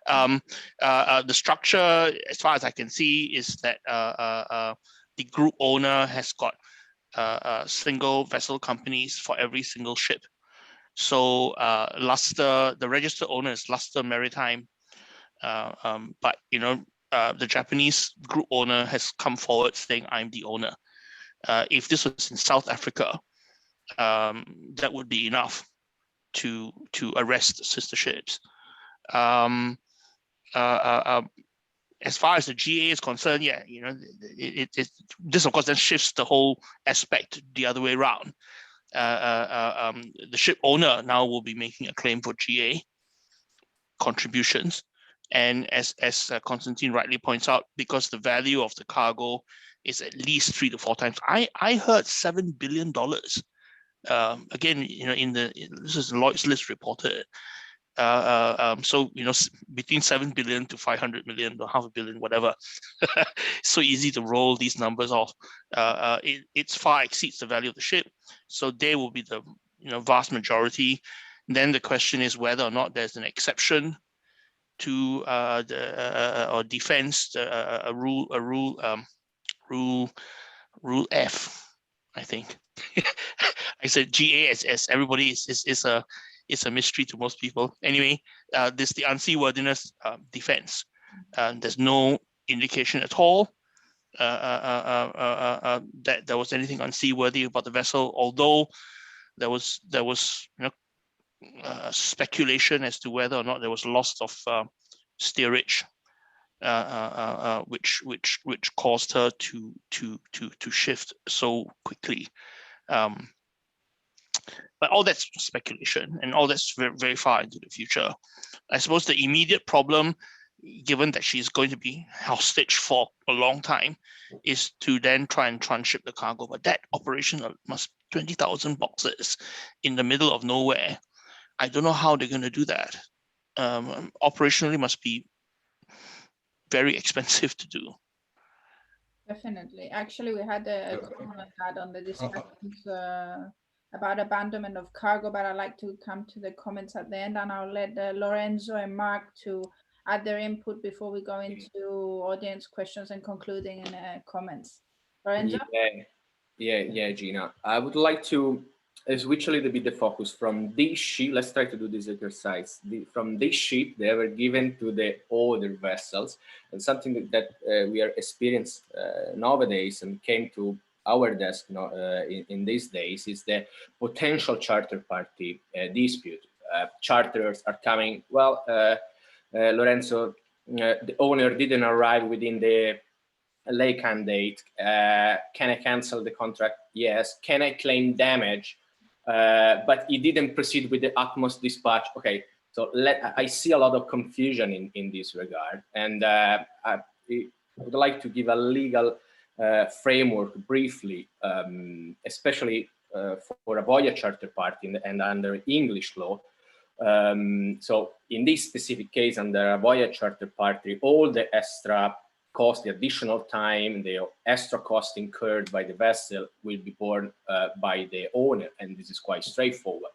S5: The structure, as far as I can see, is that the group owner has got single vessel companies for every single ship. So Luster, the registered owner is Luster Maritime, but the Japanese group owner has come forward saying, "I'm the owner." If this was in South Africa, that would be enough to arrest the sister ships. As far as the GA is concerned, yeah, this of course then shifts the whole aspect the other way around. The ship owner now will be making a claim for GA contributions, and as Konstantin rightly points out, because the value of the cargo is at least 3 to 4 times. I heard $7 billion. Again, this is Lloyd's List reported. So between 7 billion to 500 million or $500 million, whatever. So easy to roll these numbers off. It far exceeds the value of the ship, so they will be the vast majority. Then the question is whether or not there's an exception to or defense rule F, I think. I said GA as everybody is a mystery to most people. Anyway, this the unseaworthiness defense. There's no indication at all that there was anything unseaworthy about the vessel, although there was speculation as to whether or not there was loss of steerage, which caused her to shift so quickly. But all that's speculation, and all that's very, very far into the future. I suppose the immediate problem, given that she's going to be hostage for a long time, is to then try and transship the cargo. But that operation must 20,000 boxes in the middle of nowhere. I don't know how they're going to do that. Operationally, must be very expensive to do.
S1: Definitely. Actually, we had a comment on that on the discussions about abandonment of cargo, but I'd like to come to the comments at the end, and I'll let Lorenzo and Mark to add their input before we go into audience questions and concluding comments. Lorenzo?
S8: Yeah, Gina. I would like to switch a little bit the focus from this ship. Let's try to do this exercise. From this ship, they were given to the other vessels, and something that we are experiencing nowadays and came to our desk in these days is the potential charter party dispute. Charters are coming, well, Lorenzo, the owner didn't arrive within the laycan date. Can I cancel the contract? Yes. Can I claim damage? But he didn't proceed with the utmost dispatch. Okay, so I see a lot of confusion in this regard, and I would like to give a legal framework briefly, especially for a voyage charter party and under English law. So in this specific case, under a voyage charter party, all the extra cost, the additional time, the extra cost incurred by the vessel will be borne by the owner, and this is quite straightforward.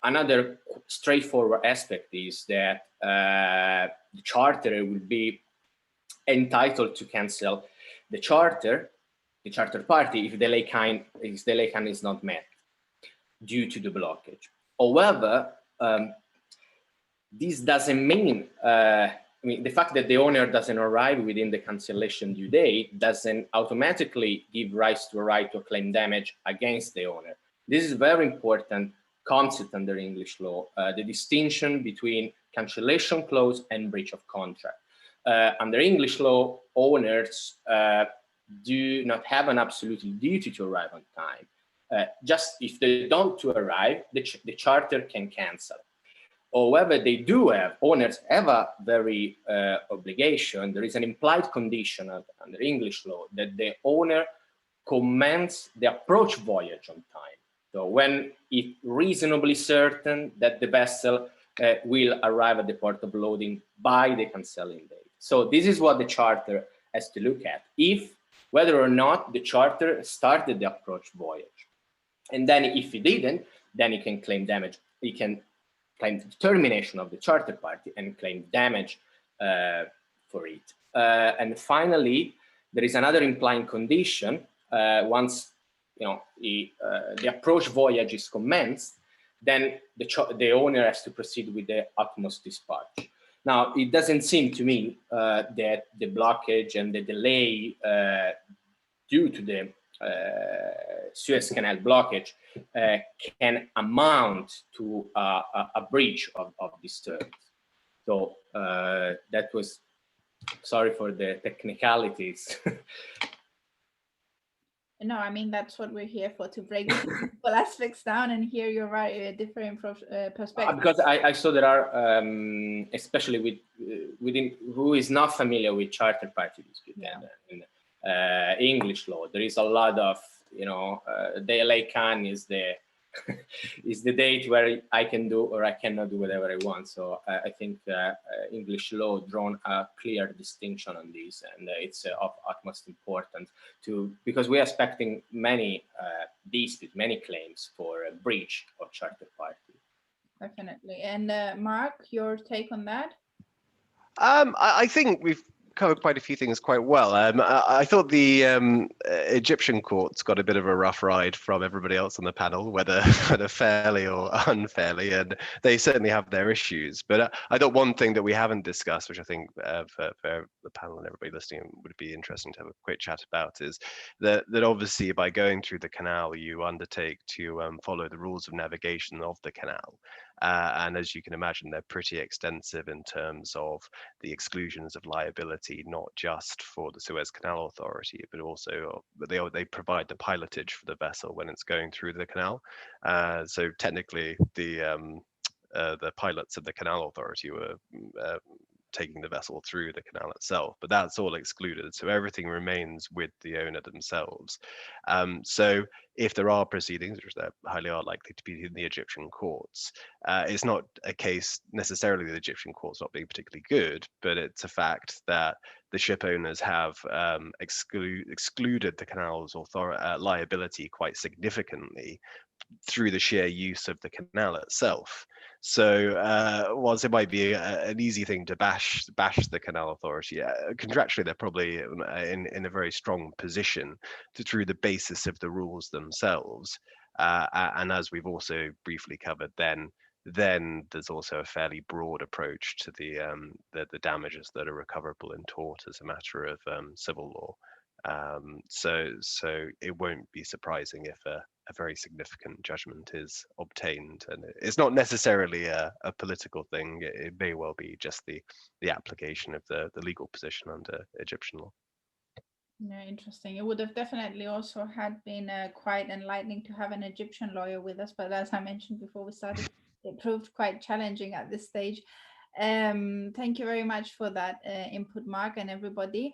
S8: Another straightforward aspect is that the charterer will be entitled to cancel the charter party if the laycan is not met due to the blockage. However, this doesn't mean the fact that the owner doesn't arrive within the cancellation due date doesn't automatically give rise to a right to claim damage against the owner. This is a very important concept under English law, the distinction between cancellation clause and breach of contract. Under English law, owners do not have an absolute duty to arrive on time. Just if they don't arrive, the charter can cancel. However, owners have a very obligation. There is an implied condition under English law that the owner commence the approach voyage on time. So when it's reasonably certain that the vessel will arrive at the port of loading by the cancelling date. So this is what the charter has to look at, whether or not the charter started the approach voyage. And then if he didn't, then he can claim damage. He can claim the termination of the charter party and claim damage for it. And finally, there is another implying condition. Once the approach voyage is commenced, then the owner has to proceed with the utmost dispatch. Now, it doesn't seem to me that the blockage and the delay due to the Suez Canal blockage can amount to a breach of these terms. So that was, sorry for the technicalities.
S1: No, I mean, that's what we're here for, to break the technical aspects down and hear your different perspectives.
S8: Because I saw there are, especially within who is not familiar with charter party dispute and English law, there is a lot of, the LA Can is the is the date where I can do or I cannot do whatever I want. So I think English law drawn a clear distinction on this, and it's of utmost important because we are expecting many disputes, many claims for a breach of charter party.
S1: Definitely. And Mark, your take on that?
S6: I think we've covered quite a few things quite well. I thought the Egyptian courts got a bit of a rough ride from everybody else on the panel, whether fairly or unfairly, and they certainly have their issues. But I thought one thing that we haven't discussed, which I think for the panel and everybody listening would be interesting to have a quick chat about, is that obviously by going through the canal, you undertake to follow the rules of navigation of the canal. And as you can imagine, they're pretty extensive in terms of the exclusions of liability, not just for the Suez Canal Authority, but also they provide the pilotage for the vessel when it's going through the canal. So technically, the pilots of the Canal Authority were taking the vessel through the canal itself, but that's all excluded. So everything remains with the owner themselves. So if there are proceedings, which there highly are likely to be in the Egyptian courts, it's not a case necessarily the Egyptian courts not being particularly good, but it's a fact that the ship owners have excluded the canal's liability quite significantly through the sheer use of the canal itself. So whilst it might be an easy thing to bash the Canal Authority, contractually they're probably in a very strong position through the basis of the rules themselves. And as we've also briefly covered, then there's also a fairly broad approach to the damages that are recoverable in tort as a matter of civil law. So it won't be surprising if a very significant judgment is obtained, and it's not necessarily a political thing. It may well be just the application of the legal position under Egyptian law.
S1: Yeah, interesting. It would have definitely also had been quite enlightening to have an Egyptian lawyer with us, but as I mentioned before we started, it proved quite challenging at this stage. Thank you very much for that input, Mark, and everybody.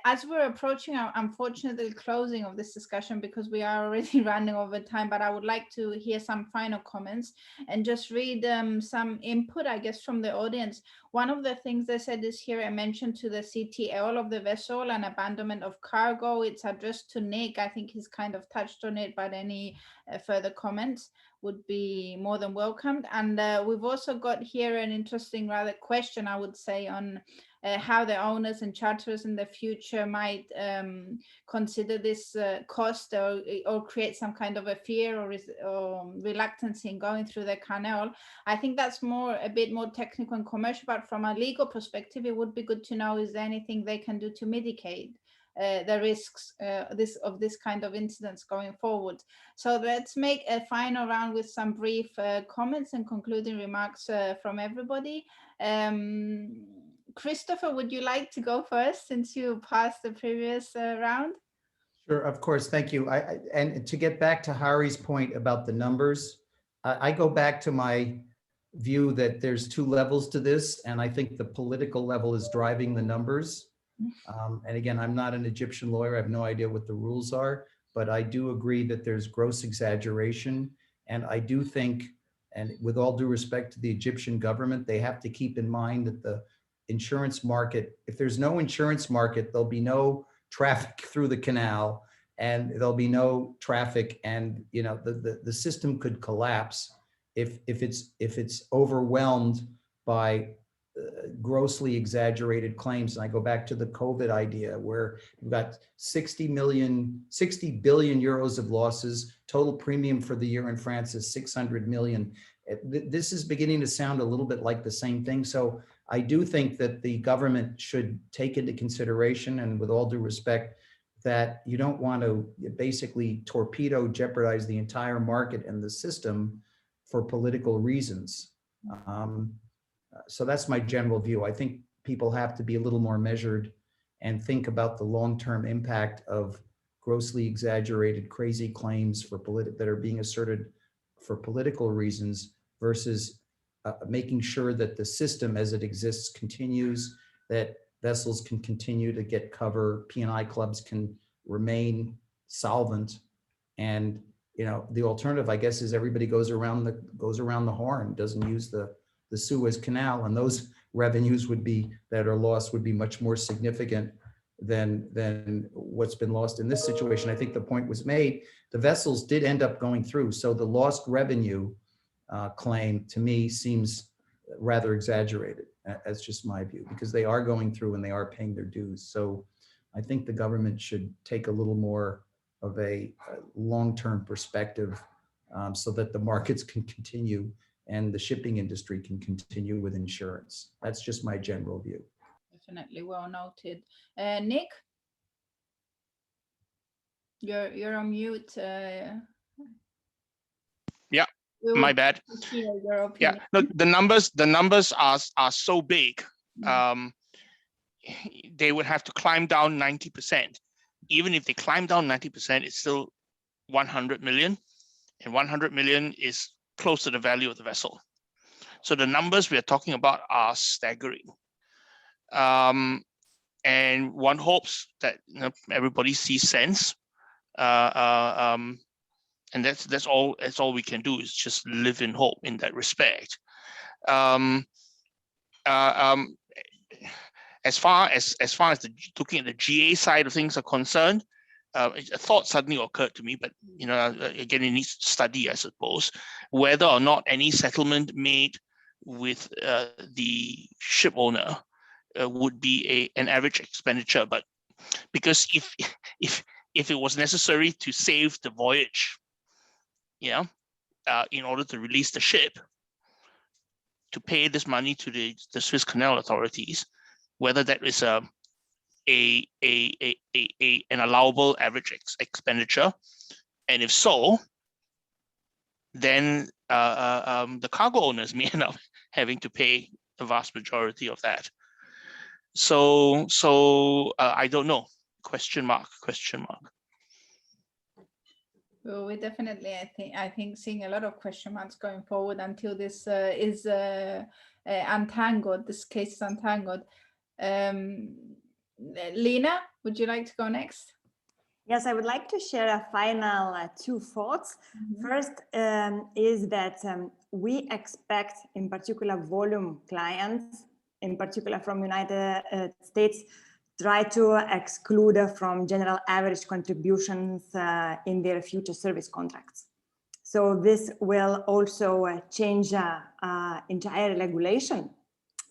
S1: As we're approaching our, unfortunately, closing of this discussion, because we are already running over time, but I would like to hear some final comments and just read some input, I guess, from the audience. One of the things they said is here, I mentioned to the CTL of the vessel and abandonment of cargo. It's addressed to Nick. I think he's kind of touched on it, but any further comments would be more than welcomed. And we've also got here an interesting rather question, I would say, on how the owners and charterers in the future might consider this cost or create some kind of a fear or reluctance in going through the canal. I think that's a bit more technical and commercial, but from a legal perspective, it would be good to know, is there anything they can do to mitigate the risks of this kind of incidents going forward? So let's make a final round with some brief comments and concluding remarks from everybody. Christopher, would you like to go first since you passed the previous round?
S2: Sure, of course, thank you. And to get back to Hari's point about the numbers, I go back to my view that there's two levels to this, and I think the political level is driving the numbers. And again, I'm not an Egyptian lawyer. I have no idea what the rules are, but I do agree that there's gross exaggeration. And I do think, and with all due respect to the Egyptian government, they have to keep in mind that the insurance market, if there's no insurance market, there'll be no traffic through the canal, and there'll be no traffic, and the system could collapse if it's overwhelmed by grossly exaggerated claims. And I go back to the COVID idea where we've got 60 billion euros of losses. Total premium for the year in France is 600 million. This is beginning to sound a little bit like the same thing. So I do think that the government should take into consideration, and with all due respect, that you don't want to basically jeopardize the entire market and the system for political reasons. So that's my general view. I think people have to be a little more measured and think about the long-term impact of grossly exaggerated, crazy claims that are being asserted for political reasons versus making sure that the system as it exists continues, that vessels can continue to get cover, P&I clubs can remain solvent, and the alternative, I guess, is everybody goes around the horn, doesn't use the Suez Canal, and those revenues that are lost would be much more significant than what's been lost in this situation. I think the point was made. The vessels did end up going through, so the lost revenue claim to me seems rather exaggerated. That's just my view, because they are going through and they are paying their dues. So I think the government should take a little more of a long-term perspective so that the markets can continue and the shipping industry can continue with insurance. That's just my general view.
S1: Definitely, well noted. Nick, you're on mute.
S5: Yeah, my bad. Yeah, no, the numbers are so big. They would have to climb down 90%. Even if they climb down 90%, it's still 100 million, and 100 million is close to the value of the vessel. So the numbers we are talking about are staggering. And one hopes that everybody sees sense. And that's all we can do, is just live in hope in that respect. As far as looking at the GA side of things are concerned, a thought suddenly occurred to me, but again, it needs study, I suppose, whether or not any settlement made with the ship owner would be an average expenditure. But because if it was necessary to save the voyage, in order to release the ship, to pay this money to the Suez Canal authorities, whether that is an allowable average expenditure, and if so, then the cargo owners may end up having to pay the vast majority of that. So I don't know. Question mark.
S1: Well, we definitely, I think, seeing a lot of question marks going forward until this is untangled. This case is untangled. Lina, would you like to go next?
S7: Yes, I would like to share a final two thoughts. First is that we expect, in particular, volume clients, in particular from United States, try to exclude from general average contributions in their future service contracts. So this will also change entire regulation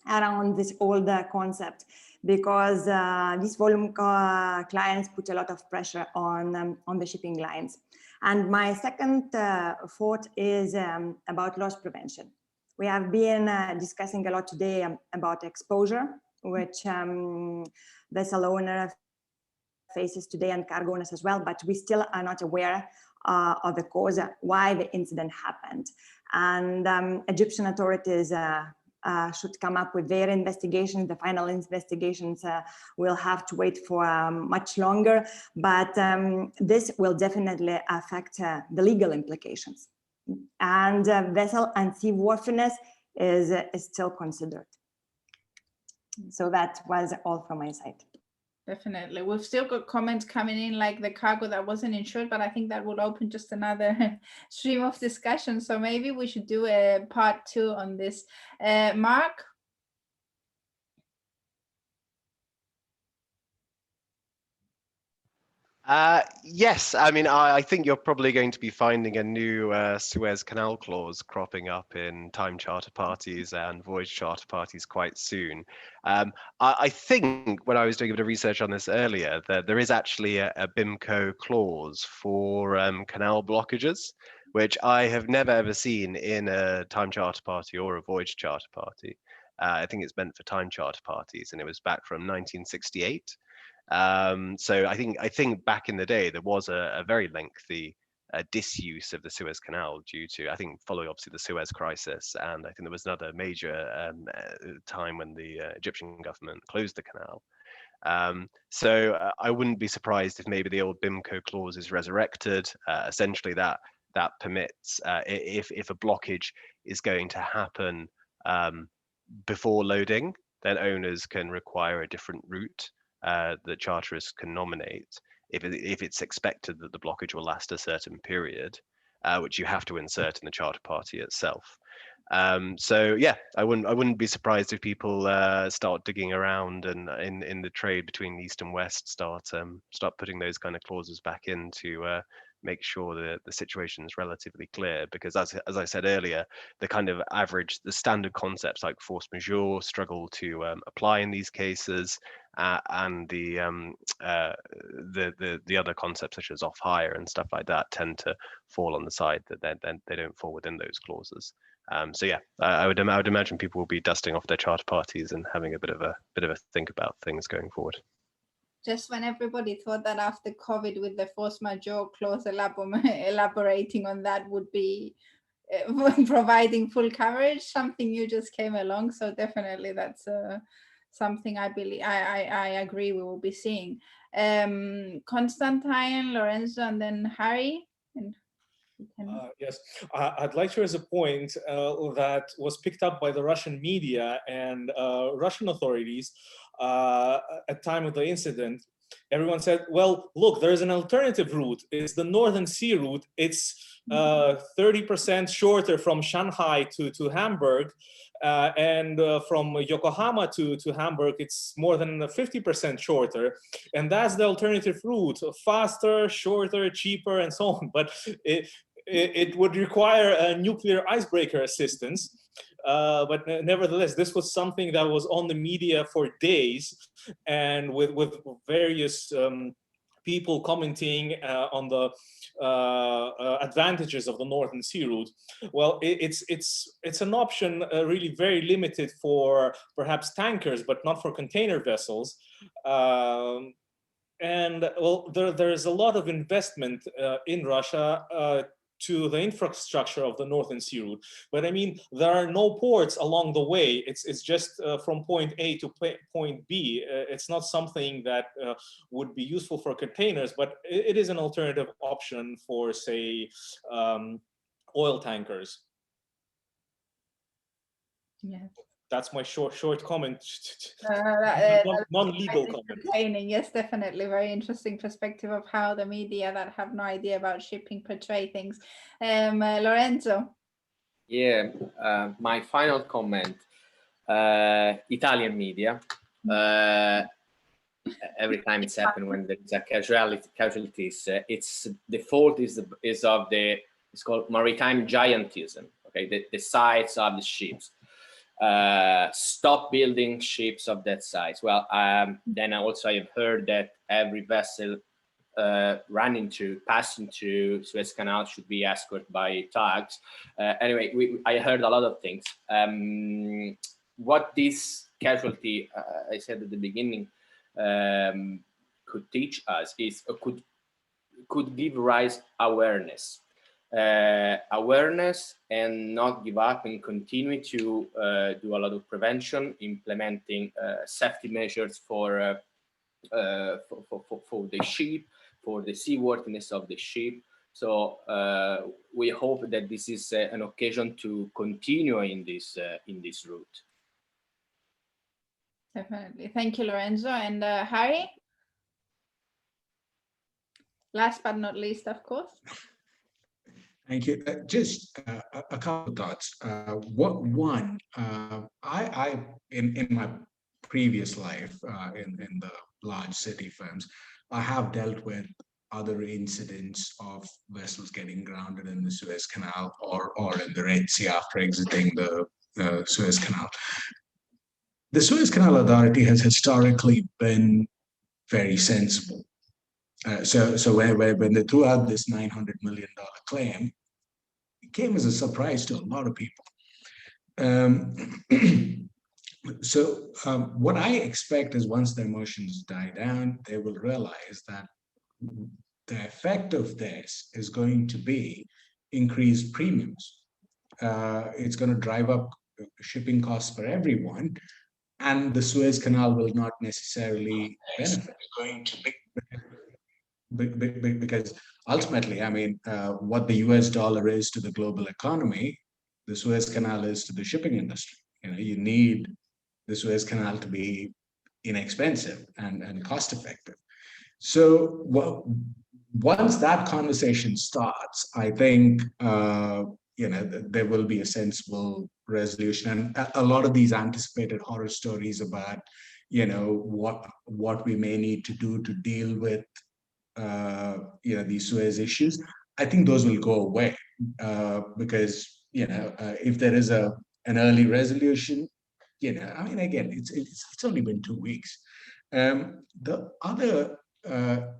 S7: around this old concept, because these volume clients put a lot of pressure on the shipping lines. And my second thought is about loss prevention. We have been discussing a lot today about exposure, which vessel owner faces today, and cargo owners as well, but we still are not aware of the cause, why the incident happened. And Egyptian authorities should come up with their investigations. The final investigations will have to wait for much longer, but this will definitely affect the legal implications. And vessel unseaworthiness is still considered. So that was all from my side.
S1: Definitely. We've still got comments coming in, like the cargo that wasn't insured, but I think that would open just another stream of discussion. So maybe we should do a part 2 on this. Mark?
S6: Yes, I mean, I think you're probably going to be finding a new Suez Canal clause cropping up in time charter parties and voyage charter parties quite soon. I think when I was doing a bit of research on this earlier, that there is actually a BIMCO clause for canal blockages, which I have never ever seen in a time charter party or a voyage charter party. I think it's meant for time charter parties, and it was back from 1968. So I think back in the day there was a very lengthy disuse of the Suez Canal due to, I think, following obviously the Suez crisis, and I think there was another major time when the Egyptian government closed the canal. So I wouldn't be surprised if maybe the old BIMCO clause is resurrected. Essentially, that permits if a blockage is going to happen before loading, then owners can require a different route that charterers can nominate if it's expected that the blockage will last a certain period, which you have to insert in the charter party itself. So yeah, I wouldn't be surprised if people start digging around and in the trade between the East and West start putting those kind of clauses back in to make sure that the situation is relatively clear, because as I said earlier, the standard concepts like force majeure struggle to apply in these cases, and the other concepts such as off hire and stuff like that tend to fall on the side that they don't fall within those clauses. So yeah, I would imagine people will be dusting off their charter parties and having a bit of a think about things going forward.
S1: Just when everybody thought that after COVID with the force majeure clause elaborating on that would be providing full coverage, something new just came along. So definitely that's something I believe, I agree we will be seeing. Konstantin, Lorenzo, and then Harry.
S3: Yes, I'd like to raise a point that was picked up by the Russian media and Russian authorities at time of the incident. Everyone said, well, look, there is an alternative route. It's the Northern Sea route. It's 30% shorter from Shanghai to Hamburg. And from Yokohama to Hamburg, it's more than 50% shorter. And that's the alternative route, faster, shorter, cheaper, and so on. But it would require a nuclear icebreaker assistance. But nevertheless, this was something that was on the media for days, and with various people commenting on the advantages of the Northern Sea route. Well, it's an option really very limited for perhaps tankers, but not for container vessels. And well, there is a lot of investment in Russia to the infrastructure of the Northern Sea route. But I mean, there are no ports along the way. It's just from point A to point B. It's not something that would be useful for containers, but it is an alternative option for, say, oil tankers.
S1: Yeah.
S3: That's my short comment. Non-legal comment.
S1: Yes, definitely. Very interesting perspective of how the media that have no idea about shipping portray things. Lorenzo.
S8: Yeah, my final comment. Italian media. Every time it's happened when there's a casualties, it's the fault is of the, it's called maritime giantism. Okay, the size of the ships. Stop building ships of that size. Well, then also I've heard that every vessel passing through Suez Canal should be escorted by tugs. Anyway, I heard a lot of things. What this casualty, I said at the beginning, could teach us is could give rise awareness. Awareness and not give up and continue to do a lot of prevention, implementing safety measures for the ship, for the seaworthiness of the ship. So we hope that this is an occasion to continue in this route.
S1: Definitely. Thank you, Lorenzo. And Harry? Last but not least, of course.
S4: Thank you. Just a couple of thoughts. I in my previous life in the large city firms, I have dealt with other incidents of vessels getting grounded in the Suez Canal or in the Red Sea after exiting the Suez Canal. The Suez Canal Authority has historically been very sensible. So when they threw out this $900 million claim, it came as a surprise to a lot of people. What I expect is once the emotions die down, they will realize that the effect of this is going to be increased premiums. It's going to drive up shipping costs for everyone, and the Suez Canal will not necessarily benefit. Going to be because ultimately, I mean, what the US dollar is to the global economy, the Suez Canal is to the shipping industry. You know, you need the Suez Canal to be inexpensive and cost effective. So once that conversation starts, I think there will be a sensible resolution. And a lot of these anticipated horror stories about what we may need to do to deal with these Suez issues, I think those will go away because if there is an early resolution, I mean, again, it's only been 2 weeks. The other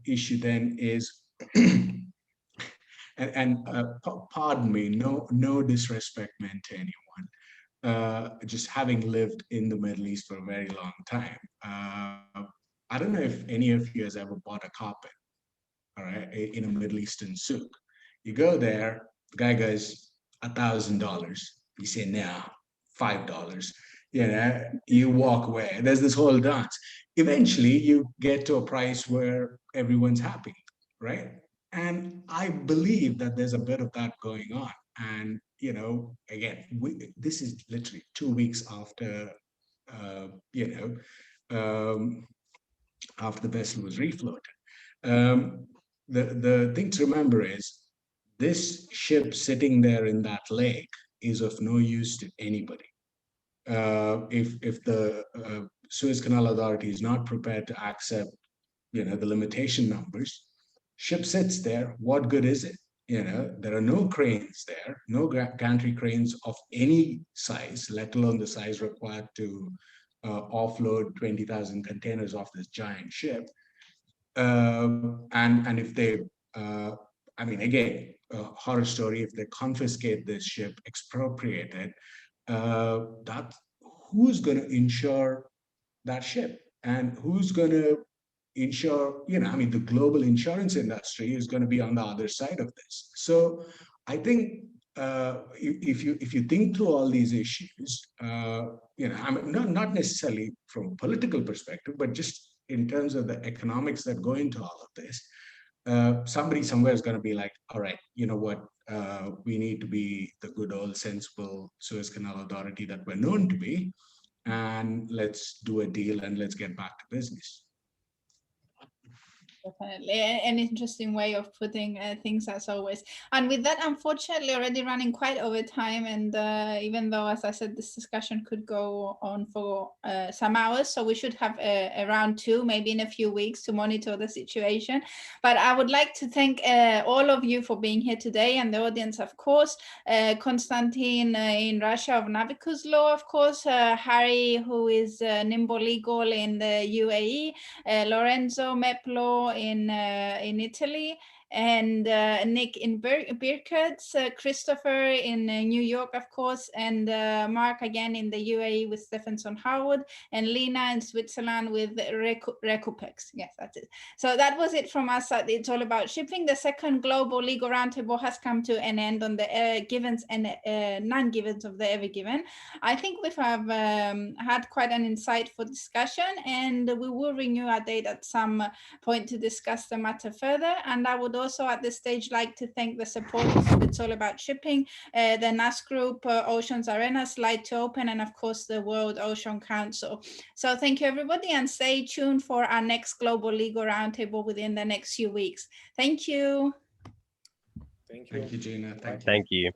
S4: issue then is, and pardon me, no disrespect meant to anyone. Just having lived in the Middle East for a very long time, I don't know if any of you has ever bought a carpet, all right, in a Middle Eastern souk. You go there, the guy goes $1,000. You say, no, $5. You walk away. There's this whole dance. Eventually, you get to a price where everyone's happy, right? And I believe that there's a bit of that going on. And, again, this is literally 2 weeks after, after the vessel was refloated. The thing to remember is this ship sitting there in that lake is of no use to anybody. If the Suez Canal Authority is not prepared to accept, the limitation numbers, ship sits there. What good is it? There are no cranes there, no gantry cranes of any size, let alone the size required to offload 20,000 containers off this giant ship. And if they, I mean, again, horror story, if they confiscate this ship, expropriate it, who's going to insure that ship? And who's going to insure, I mean, the global insurance industry is going to be on the other side of this. So I think if you think through all these issues, I mean, not necessarily from a political perspective, but just in terms of the economics that go into all of this, somebody somewhere is going to be like, all right, you know what, we need to be the good old sensible Suez Canal Authority that we're known to be, and let's do a deal and let's get back to business.
S1: Definitely an interesting way of putting things, as always. And with that, unfortunately, already running quite over time. And even though, as I said, this discussion could go on for some hours, so we should have a round 2, maybe in a few weeks, to monitor the situation. But I would like to thank all of you for being here today, and the audience, of course. Konstantin in Russia of Navicus.Law, of course. Harry, who is Nimble Legal in the UAE. Lorenzo, MEPLAW in Italy, and Nick in Birketts, Christopher in New York, of course, and Mark again in the UAE with Stephenson Harwood, and Lina in Switzerland with Recoupex. Yes, that's it. So that was it from us. It's all about shipping. The second global legal roundtable has come to an end on the givens and non-givens of the ever given. I think we have had quite an insightful discussion, and we will renew our date at some point to discuss the matter further. And I would also at this stage like to thank the supporters of It's All About Shipping, the NAS Group, Oceans Arena, Slide to Open, and of course the World Ocean Council. So thank you everybody, and stay tuned for our next global legal roundtable within the next few weeks. Thank you.
S4: Thank you, Gina.
S6: Thank you.